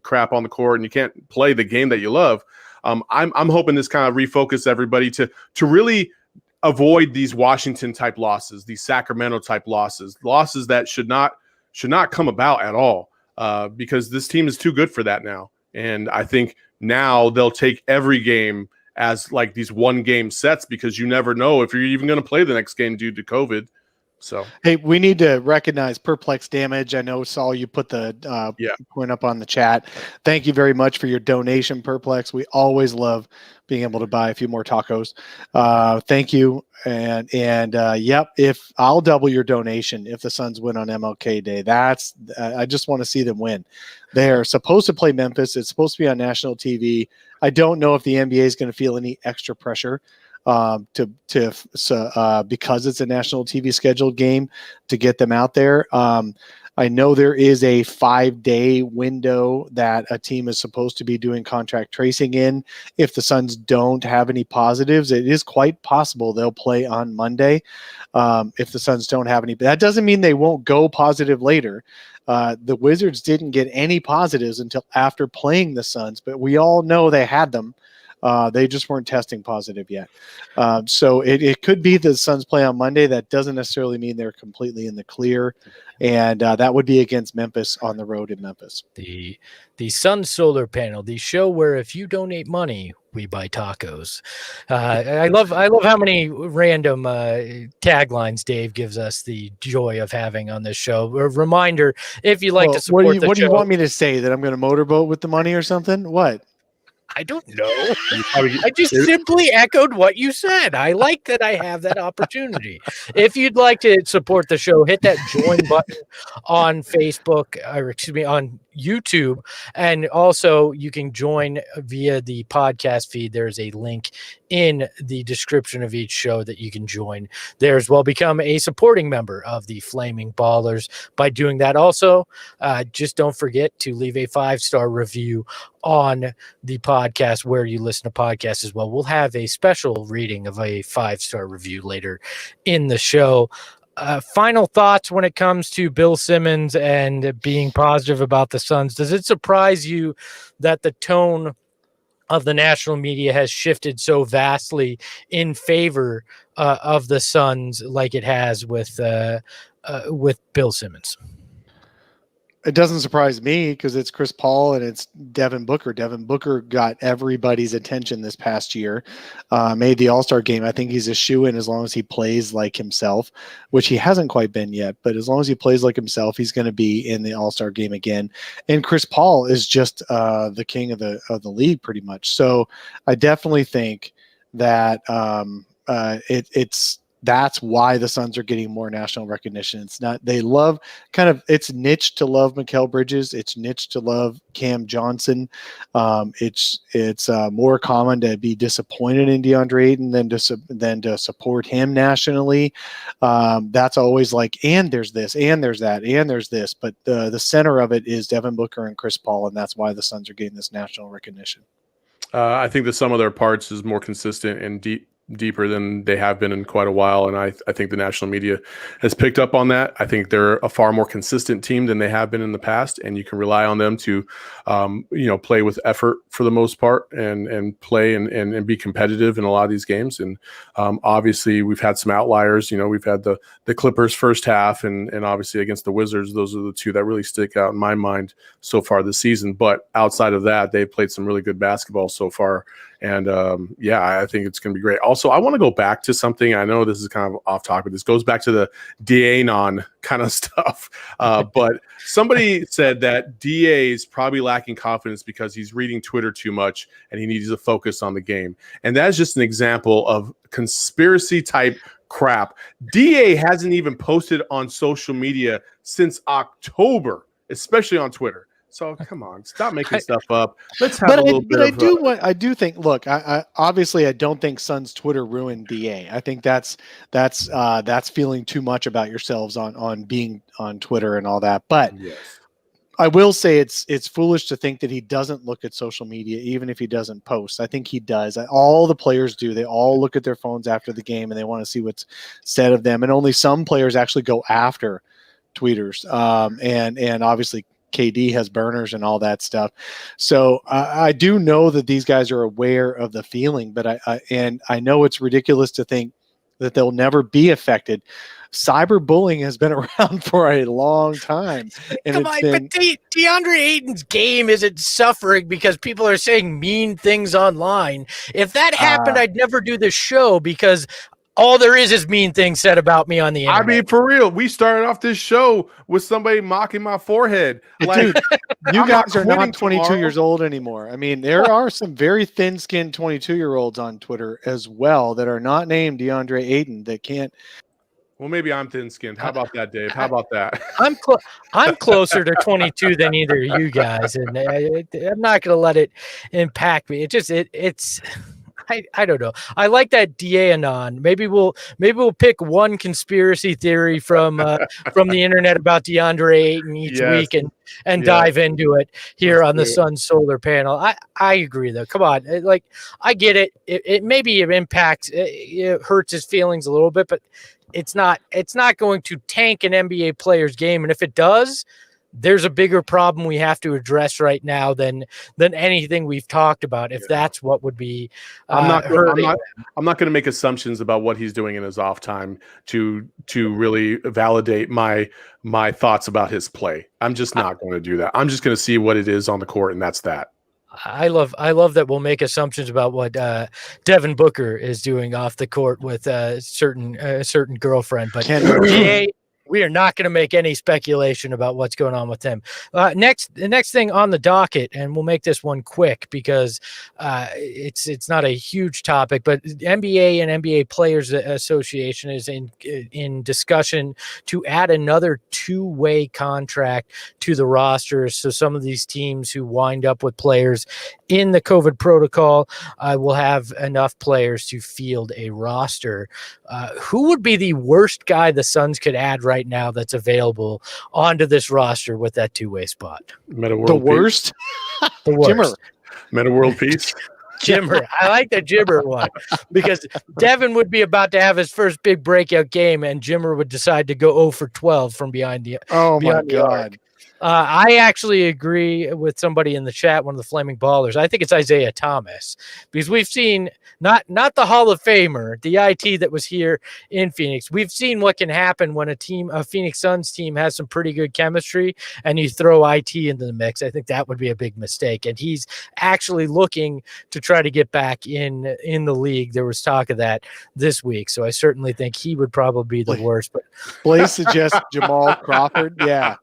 crap on the court, and you can't play the game that you love. I'm hoping this kind of refocuses everybody to really avoid these Washington type losses, these Sacramento type losses that should not come about at all. Because this team is too good for that now. And I think now they'll take every game as like these one game sets, because you never know if you're even going to play the next game due to COVID. So, hey, we need to recognize Perplex Damage. I know, Saul, you put the point up on the chat. Thank you very much for your donation, Perplex. We always love being able to buy a few more tacos. Thank you. And yep, if I'll double your donation if the Suns win on MLK Day. I just want to see them win. They're supposed to play Memphis. It's supposed to be on national TV. I don't know if the NBA is going to feel any extra pressure because it's a national TV scheduled game to get them out there. I know there is a 5-day window that a team is supposed to be doing contract tracing in. If the Suns don't have any positives, it is quite possible they'll play on Monday. If the Suns don't have any, but that doesn't mean they won't go positive later. The Wizards didn't get any positives until after playing the Suns, but we all know they had them. They just weren't testing positive yet. So it could be the Suns play on Monday. That doesn't necessarily mean they're completely in the clear. And that would be against Memphis on the road in Memphis. The Sun Solar Panel, the show where if you donate money, we buy tacos. I love how many random taglines Dave gives us the joy of having on this show. A reminder, if you'd like to support the show. What do you want me to say? That I'm going to motorboat with the money or something? What? I don't know. I just simply echoed what you said. I like that I have that opportunity. If you'd like to support the show, hit that join button on Facebook, or excuse me, on YouTube. And also you can join via the podcast feed. There's a link in the description of each show that you can join there as well. Become a supporting member of the Flaming Ballers by doing that. Also, just don't forget to leave a 5-star review on the podcast where you listen to podcasts as well. We'll have a special reading of a 5-star review later in the show. Final thoughts when it comes to Bill Simmons and being positive about the Suns. Does it surprise you that the tone of the national media has shifted so vastly in favor of the Suns like it has with Bill Simmons? It doesn't surprise me because it's Chris Paul and it's Devin Booker. Devin Booker got everybody's attention this past year, made the All-Star game. I think he's a shoo-in as long as he plays like himself, which he hasn't quite been yet. But as long as he plays like himself, he's going to be in the All-Star game again. And Chris Paul is just the king of the league pretty much. So I definitely think that that's why the Suns are getting more national recognition. It's not, they love it's niche to love Mikal Bridges. It's niche to love Cam Johnson. It's more common to be disappointed in Deandre Ayton than to support him nationally. That's always like, and there's this, and there's that, and there's this, but the center of it is Devin Booker and Chris Paul. And that's why the Suns are getting this national recognition. I think the sum of their parts is more consistent and deeper than they have been in quite a while. And I think the national media has picked up on that. I think they're a far more consistent team than they have been in the past. And you can rely on them to, play with effort for the most part and play and be competitive in a lot of these games. And obviously we've had some outliers. We've had the Clippers first half and obviously against the Wizards. Those are the two that really stick out in my mind so far this season. But outside of that, they've played some really good basketball so far. And I think it's going to be great. Also, I want to go back to something. I know this is kind of off topic. This goes back to the Ayton kind of stuff. But somebody said that DA is probably lacking confidence because he's reading Twitter too much and he needs to focus on the game. And that's just an example of conspiracy type crap. DA hasn't even posted on social media since October, especially on Twitter. So come on, stop making stuff up. Let's have a little bit. But I do think. Look, I obviously I don't think Suns Twitter ruined DA. I think that's feeling too much about yourselves on being on Twitter and all that. But yes. I will say it's foolish to think that he doesn't look at social media, even if he doesn't post. I think he does. All the players do. They all look at their phones after the game and they want to see what's said of them. And only some players actually go after tweeters. And obviously KD has burners and all that stuff. So I do know that these guys are aware of the feeling, but I know it's ridiculous to think that they'll never be affected. Cyberbullying has been around for a long time. And but Deandre Ayton's game isn't suffering because people are saying mean things online. If that happened, I'd never do this show because all there is mean things said about me on the internet. I mean, for real, we started off this show with somebody mocking my forehead. Like, dude, you guys are not 22 years old anymore. I mean, there are some very thin-skinned 22-year-olds on Twitter as well that are not named Deandre Ayton that can't. Well, maybe I'm thin-skinned. How about that, Dave? How about that? I'm closer to 22 than either of you guys, and I'm not going to let it impact me. It's. I don't know. I like that Deanon. Maybe we'll pick one conspiracy theory from the internet about Deandre Ayton each week and dive into it here on the Sun Solar Panel. I agree though. Come on, I get it. It maybe it impacts, it hurts his feelings a little bit, but it's not going to tank an NBA player's game. And if it does, there's a bigger problem we have to address right now than anything we've talked about. If that's what would be, I'm not going to make assumptions about what he's doing in his off time to really validate my thoughts about his play. I'm just not going to do that. I'm just going to see what it is on the court, and that's that. I love that we'll make assumptions about what Devin Booker is doing off the court with a certain girlfriend, but we are not going to make any speculation about what's going on with him. The next thing on the docket, and we'll make this one quick because it's not a huge topic, but NBA and NBA Players Association is in discussion to add another two-way contract to the roster. So some of these teams who wind up with players in the COVID protocol will have enough players to field a roster. Who would be the worst guy the Suns could add right now that's available onto this roster with that two-way spot? The worst? The worst. Jimmer. Meta World Peace. Jimmer. I like the Jimmer one because Devin would be about to have his first big breakout game and Jimmer would decide to go 0 for 12 from behind the arc. I actually agree with somebody in the chat, one of the Flaming Ballers. I think it's Isaiah Thomas because we've seen not the Hall of Famer, the IT that was here in Phoenix. We've seen what can happen when a Phoenix Suns team has some pretty good chemistry and you throw IT into the mix. I think that would be a big mistake. And he's actually looking to try to get back in the league. There was talk of that this week. So I certainly think he would probably be the worst. But Blaze suggests Jamal Crawford. Yeah.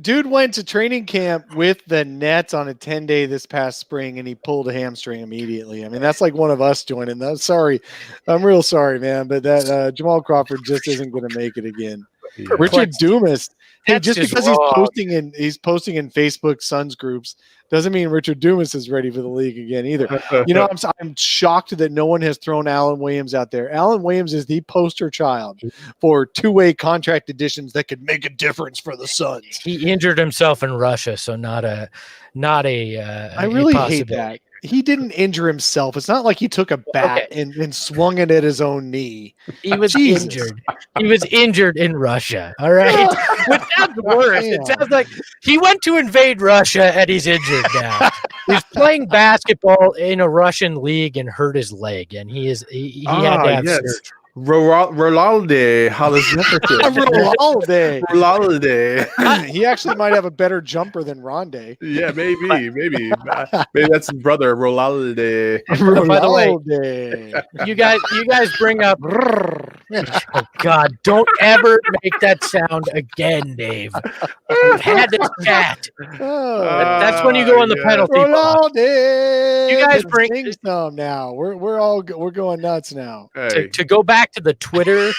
Dude went to training camp with the Nets on a 10-day this past spring, and he pulled a hamstring immediately. I mean, that's like one of us joining. Sorry. I'm real sorry, man, but that Jamal Crawford just isn't going to make it again. Yeah. Richard Dumas. Hey, just because he's posting in Facebook Suns groups doesn't mean Richard Dumas is ready for the league again either. I'm shocked that no one has thrown Alan Williams out there. Alan Williams is the poster child for two-way contract additions that could make a difference for the Suns. He injured himself in Russia, so not a I really hate that. He didn't injure himself. It's not like he took a bat and swung it at his own knee. He was Jesus. injured. He was injured in Russia. All right. Which sounds worse. It sounds like he went to invade Russia and he's injured now. He's playing basketball in a Russian league and hurt his leg, and he had to have surgery. Rolalde, Rolalde. He actually might have a better jumper than Ronde. Yeah, maybe. Maybe that's his brother, Rolalde. By the way, you guys bring up. Oh God! Don't ever make that sound again, Dave. We've had this chat. That's when you go on the penalty box. You guys bring some now. We're going nuts now. Hey. To go back to the Twitter,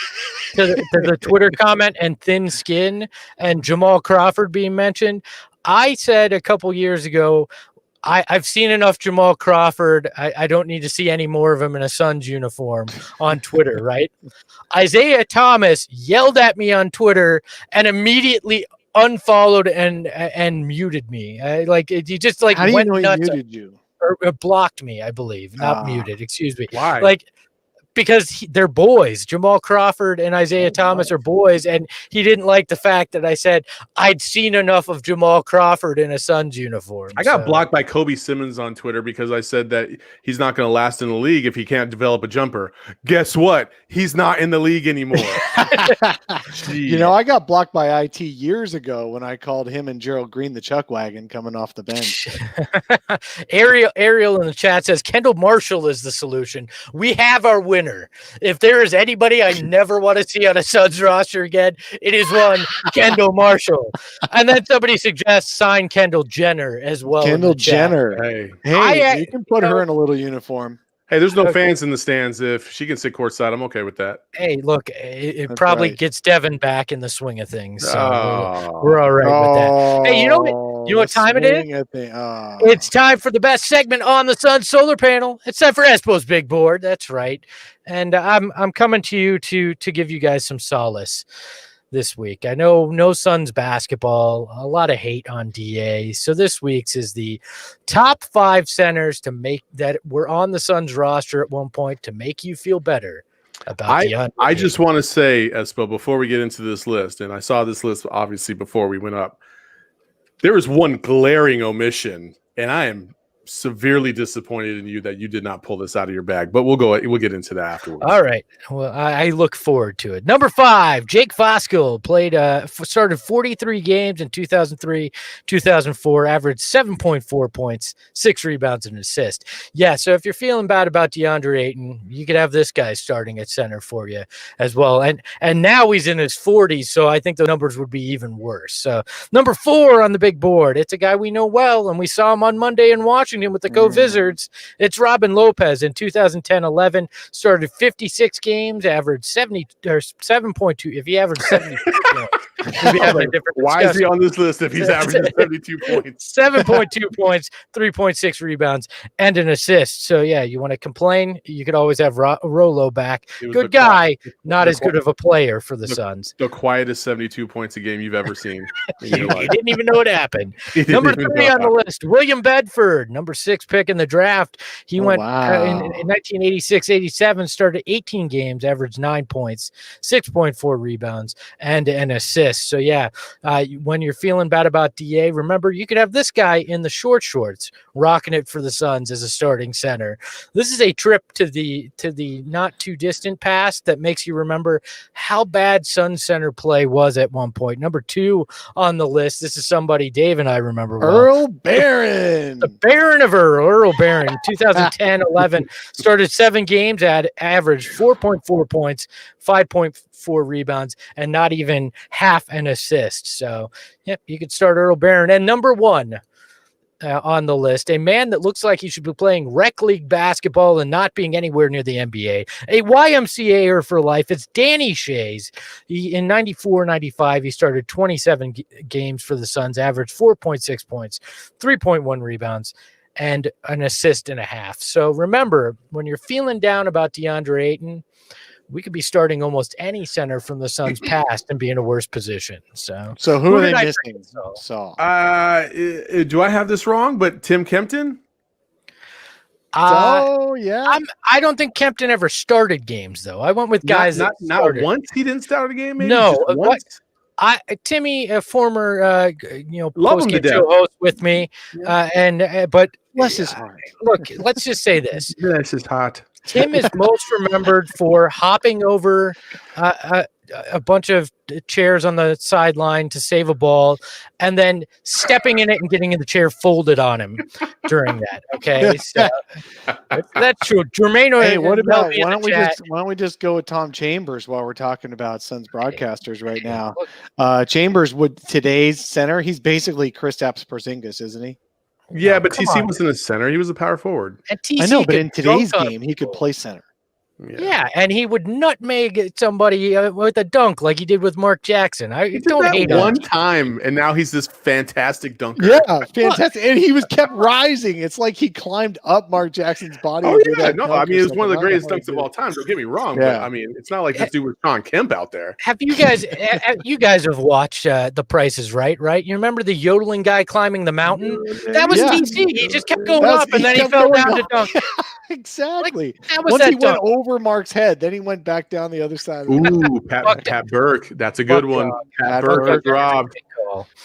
to the Twitter comment and thin skin and Jamal Crawford being mentioned. I said a couple years ago, I've seen enough Jamal Crawford. I don't need to see any more of him in a Suns uniform on Twitter, right? Isaiah Thomas yelled at me on Twitter and immediately unfollowed and muted me. He just like How do you went know he nuts muted you? or blocked me, I believe. Not muted, excuse me. Why? Because they're boys. Jamal Crawford and Isaiah Thomas are boys, and he didn't like the fact that I said I'd seen enough of Jamal Crawford in a Suns uniform. I got blocked by Kobe Simmons on Twitter because I said that he's not going to last in the league if he can't develop a jumper. Guess what? He's not in the league anymore. I got blocked by IT years ago when I called him and Gerald Green the chuck wagon coming off the bench. Ariel in the chat says Kendall Marshall is the solution. We have our winner. If there is anybody I never want to see on a Suns roster again, it is one Kendall Marshall. And then somebody suggests sign Kendall Jenner as well. Kendall Jenner. Hey, you can put her in a little uniform. Hey, there's no fans in the stands. If she can sit courtside, I'm okay with that. Hey, look, it probably gets Devin back in the swing of things. So we're all right with that. Hey, you know what time it is? It's time for the best segment on the Sun solar panel. It's time for Espo's Big Board. That's right. And I'm coming to you to give you guys some solace this week. I know no Suns basketball, a lot of hate on DA. So this week's is the top 5 centers to make that were on the Suns roster at one point to make you feel better about I just want to say, Espo, before we get into this list, and I saw this list obviously before we went up, there is one glaring omission, and I am severely disappointed in you that you did not pull this out of your bag, but we'll get into that afterwards. All right. Well, I look forward to it. Number 5, Jake Foskell started 43 games in 2003, 2004, averaged 7.4 points, 6 rebounds and an assist. Yeah. So if you're feeling bad about Deandre Ayton, you could have this guy starting at center for you as well. And now he's in his 40s. So I think the numbers would be even worse. So number 4 on the big board, it's a guy we know well, and we saw him on Monday in Washington with the Go-Wizards. It's Robin Lopez in 2010-11, started 56 games, averaged 7.2. If he averaged 72 points, we'd be having a different Why discussion. is he on this list if he's averaging 72 points? 7.2 points, 3.6 rebounds, and an assist. So, yeah, you want to complain? You could always have Rolo back. Good guy, not as good of a player for the Suns. The quietest 72 points a game you've ever seen. He didn't even know it happened. Number 3 on the list, William Bedford, number 6 pick in the draft. He went in 1986-87, started 18 games, averaged 9 points, 6.4 rebounds, and an assist. So, yeah, when you're feeling bad about DA, remember, you could have this guy in the shorts rocking it for the Suns as a starting center. This is a trip to the not too distant past that makes you remember how bad Suns center play was at one point. Number 2 on the list, this is somebody Dave and I remember well. Earl Barron. The Baron of Earl Barron, 2010-11, started 7 games, averaged 4.4 points, 5.4 rebounds, and not even half an assist. So, yep, you could start Earl Barron. And number 1 on the list, a man that looks like he should be playing rec league basketball and not being anywhere near the NBA, a YMCA'er for life. It's Danny Shays. In 94-95, he started 27 games for the Suns, averaged 4.6 points, 3.1 rebounds, and an assist and a half. So remember, when you're feeling down about Deandre Ayton, we could be starting almost any center from the Suns past and be in a worse position. So who are they missing? Do I have this wrong? But Tim Kempton? Oh yeah. I don't think Kempton ever started games though. I went with guys not once he didn't start a game. Maybe No, just once. Timmy, a former Love him to post-game death. show host with me, but Bless his heart. look, let's just say this: That's just hot. Tim is most remembered for hopping over a bunch of chairs on the sideline to save a ball, and then stepping in it and getting in the chair folded on him during that. Okay, so that's true. Jermaine, Hey, what about why don't we just go with Tom Chambers while we're talking about Suns broadcasters right now? Chambers would today's center. He's basically Kristaps Porzingis, isn't he? Yeah, but TC wasn't a center. He was a power forward. And TC I know, but in today's dunk game, he could play center. Yeah, and he would nutmeg somebody with a dunk like he did with Mark Jackson. I don't hate him. One time, and now he's this fantastic dunker. Yeah, fantastic. And he was kept rising. It's like he climbed up Mark Jackson's body. Oh, yeah. No, I mean, it was one of the greatest dunks of all time. Don't get me wrong. Yeah. But, I mean, it's not like this dude was Sean Kemp out there. Have you guys have watched The Price is Right? You remember the yodeling guy climbing the mountain? That was TC. He just kept going up, and then he fell down to dunk. Exactly. That was Once that he dunk. went over Mark's head, then he went back down the other side. Ooh, Pat Burke. That's a good one. Pat Burke got robbed.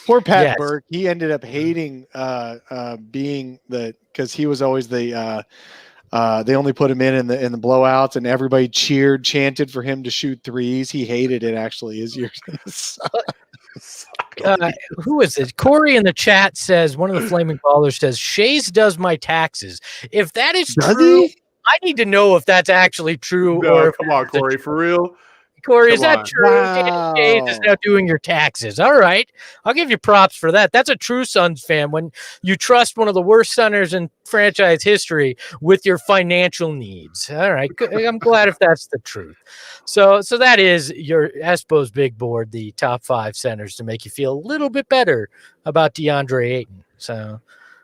Poor Pat Burke. He ended up hating being because he was always they only put him in the blowouts, and everybody chanted for him to shoot threes. He hated it actually his years. Who is it? Corey in the chat says, one of the Flaming Ballers says, Shays does my taxes. If that is true, I need to know if that's actually true. No, come on, Corey, for real. Corey, is that true? Wow. Shays is now doing your taxes. All right. I'll give you props for that. That's a true Suns fan when you trust one of the worst Sunners in franchise history with your financial needs. All right. I'm glad if that's the truth. So that is your Espo's big board, the top 5 centers to make you feel a little bit better about Deandre Ayton. So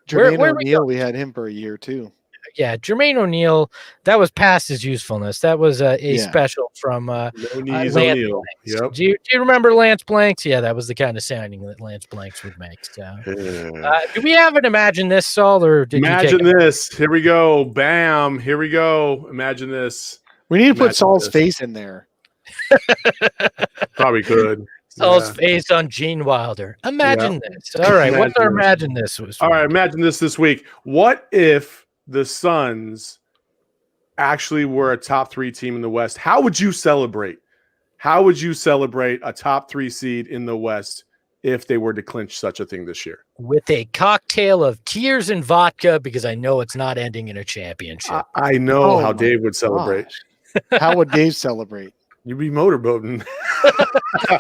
Jermaine O'Neal, we had him for a year too. Yeah, Jermaine O'Neal, that was past his usefulness. That was a special from Lance Blanks. Yep. Do you remember Lance Blanks? Yeah, that was the kind of signing that Lance Blanks would make. So, do we have an Imagine This, Saul? Or did Imagine this. Here we go. Bam. Here we go. Imagine this. We need to put Saul's face in there. Probably could. Saul's face on Gene Wilder. Imagine this. All right. What's our Imagine This? All right. Imagine this week. What if the Suns actually were a top 3 team in the West? How would you celebrate? How would you celebrate a top 3 seed in the West if they were to clinch such a thing this year? With a cocktail of tears and vodka, because I know it's not ending in a championship. I know how Dave would celebrate. How would Dave celebrate? You'd be motorboating.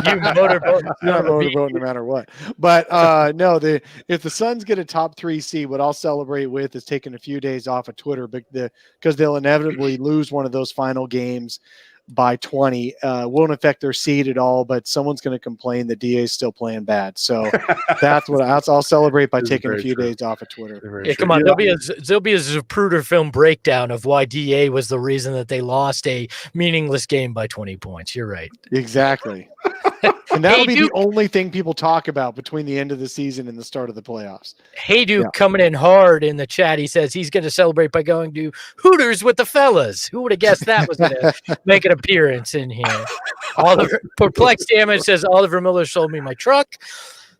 You motorboat. Not motorboat no matter what. But no, if the Suns get a top 3 seed, what I'll celebrate with is taking a few days off of Twitter because they'll inevitably lose one of those final games by 20. Won't affect their seed at all, but someone's going to complain that DA is still playing bad. So that's what I'll celebrate by taking a few days off of Twitter. Yeah, come on. There'll be a Zapruder film breakdown of why DA was the reason that they lost a meaningless game by 20 points. You're right. Exactly. And that'll be the only thing people talk about between the end of the season and the start of the playoffs. Hey, Duke coming in hard in the chat. He says he's going to celebrate by going to Hooters with the fellas. Who would have guessed that was going to make an appearance in here? Oliver Perplexed Damage says Oliver Miller sold me my truck.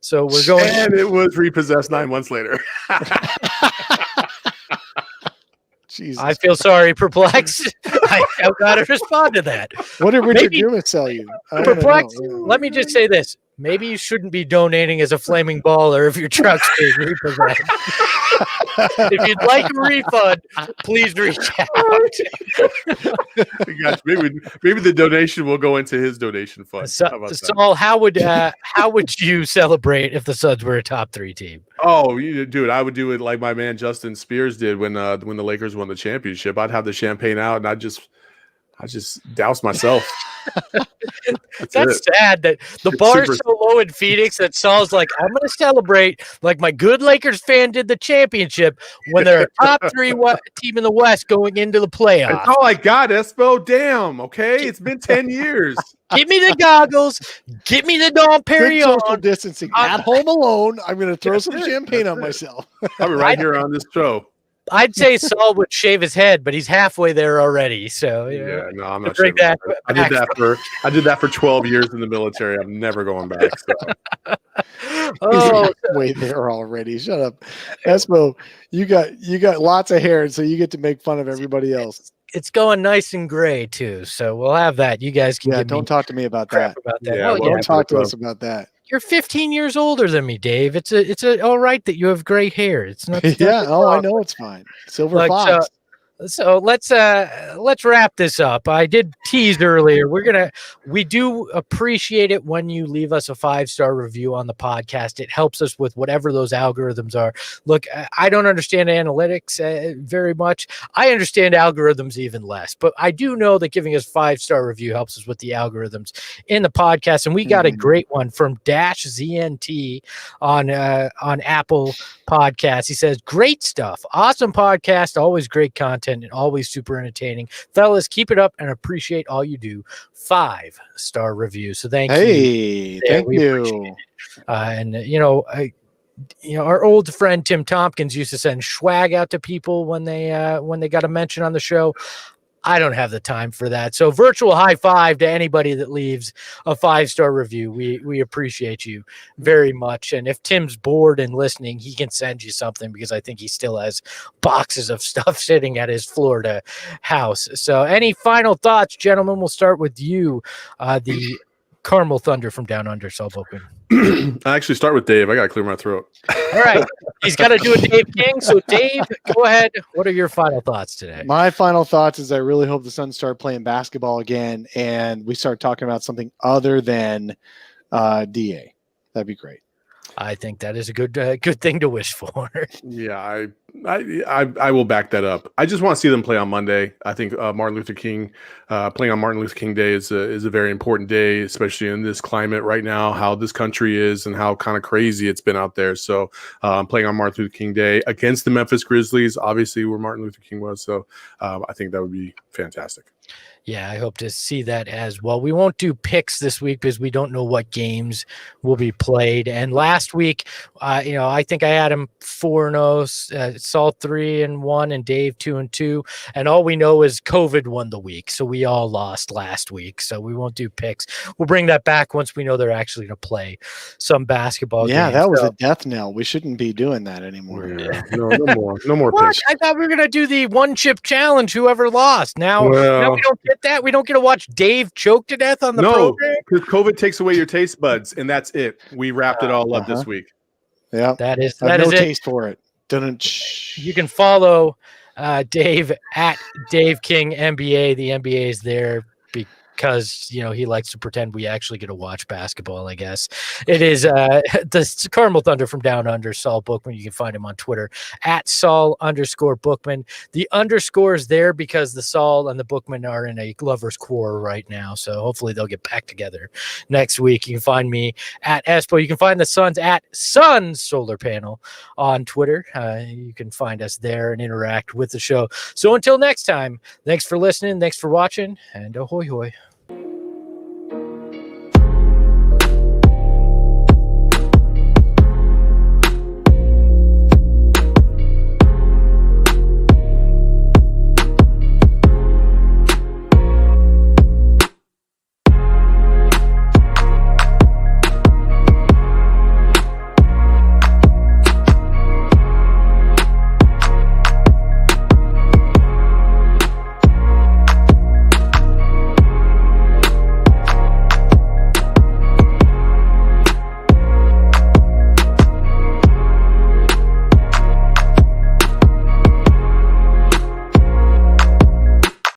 So we're going. And it was repossessed 9 months later. Jesus. I feel sorry, Perplexed. I've got to respond to that. What did Richard Dumas sell you? Perplexed. Let me just say this. Maybe you shouldn't be donating as a Flaming Baller if your truck's being repossessed. If you'd like a refund, please reach out. Maybe the donation will go into his donation fund. Saul, how would you celebrate if the Suns were a top 3 team? Oh, dude, I would do it like my man Justin Spears did when the Lakers won the championship. I'd have the champagne out and I just douse myself. That's sad that the bar is so low in Phoenix that Saul's like, I'm going to celebrate like my good Lakers fan did the championship when they're a top 3 team in the West going into the playoffs. That's all I got, Espo. Damn. Okay, it's been 10 years. Give me the goggles. Give me the Dom Perignon. Social distancing. At home alone, I'm going to throw some champagne on myself. I'll be right here on this show. I'd say Saul would shave his head, but he's halfway there already. So Yeah, no, I'm not bring sure. that I did that for 12 years in the military. I'm never going back. So. Oh, Way there already. Shut up, Espo. You got lots of hair, so you get to make fun of everybody else. it's going nice and gray too. So we'll have that. You guys can give Don't me talk to me about crap that. about that. Yeah, Well, well, Don't talk to us about that. you're 15 years older than me, Dave. It's all right that you have great hair. It's not. Yeah. Oh, I know it's fine. Silver Look, fox. So let's wrap this up. I did tease earlier. We do appreciate it when you leave us a 5-star review on the podcast. It helps us with whatever those algorithms are. Look, I don't understand analytics very much. I understand algorithms even less, but I do know that giving us 5-star review helps us with the algorithms in the podcast. And we got a great one from Dash ZNT on Apple Podcasts. He says, "Great stuff. Awesome podcast. Always great content and always super entertaining. Fellas, keep it up and appreciate all you do." 5-star review. So thank you. Hey, thank you. And our old friend Tim Tompkins used to send swag out to people when they got a mention on the show. I don't have the time for that. So virtual high five to anybody that leaves a 5-star review. We appreciate you very much. And if Tim's bored and listening, he can send you something because I think he still has boxes of stuff sitting at his Florida house. So any final thoughts, gentlemen? We'll start with you, the Carmel Thunder from Down Under, Saul Bookman. I actually start with Dave. I got to clear my throat. All right. He's got to do a Dave King. So, Dave, go ahead. What are your final thoughts today? My final thoughts is I really hope the Suns start playing basketball again and we start talking about something other than DA. That'd be great. I think that is a good thing to wish for. Yeah, I will back that up. I just want to see them play on Monday. I think Martin Luther King playing on Martin Luther King Day is a very important day, especially in this climate right now, how this country is and how kind of crazy it's been out there. So playing on Martin Luther King Day against the Memphis Grizzlies, obviously where Martin Luther King was. So I think that would be fantastic. Yeah, I hope to see that as well. We won't do picks this week because we don't know what games will be played. And last week, I think I had him 4-0, Saul 3-1, and Dave 2-2. And all we know is COVID won the week, so we all lost last week. So we won't do picks. We'll bring that back once we know they're actually going to play some basketball. Yeah, games. that was a death knell. We shouldn't be doing that anymore. Yeah. No more What? picks. I thought we were going to do the one chip challenge. Whoever lost. Now we don't get that. We don't get to watch Dave choke to death on the program. Because COVID takes away your taste buds, and that's it. We wrapped it all up this week. Yeah, that is no it. taste for it. You can follow Dave at Dave King NBA. The NBA is there because he likes to pretend we actually get to watch basketball. I guess it is the Carmel Thunder from Down Under, Saul Bookman. You can find him on Twitter at Saul_Bookman. The underscore is there because the Saul and the Bookman are in a lovers' quarrel right now. So hopefully they'll get back together next week. You can find me at Espo. You can find the Suns at Suns Solar Panel on Twitter. You can find us there and interact with the show. So until next time, thanks for listening. Thanks for watching, and ahoy hoy.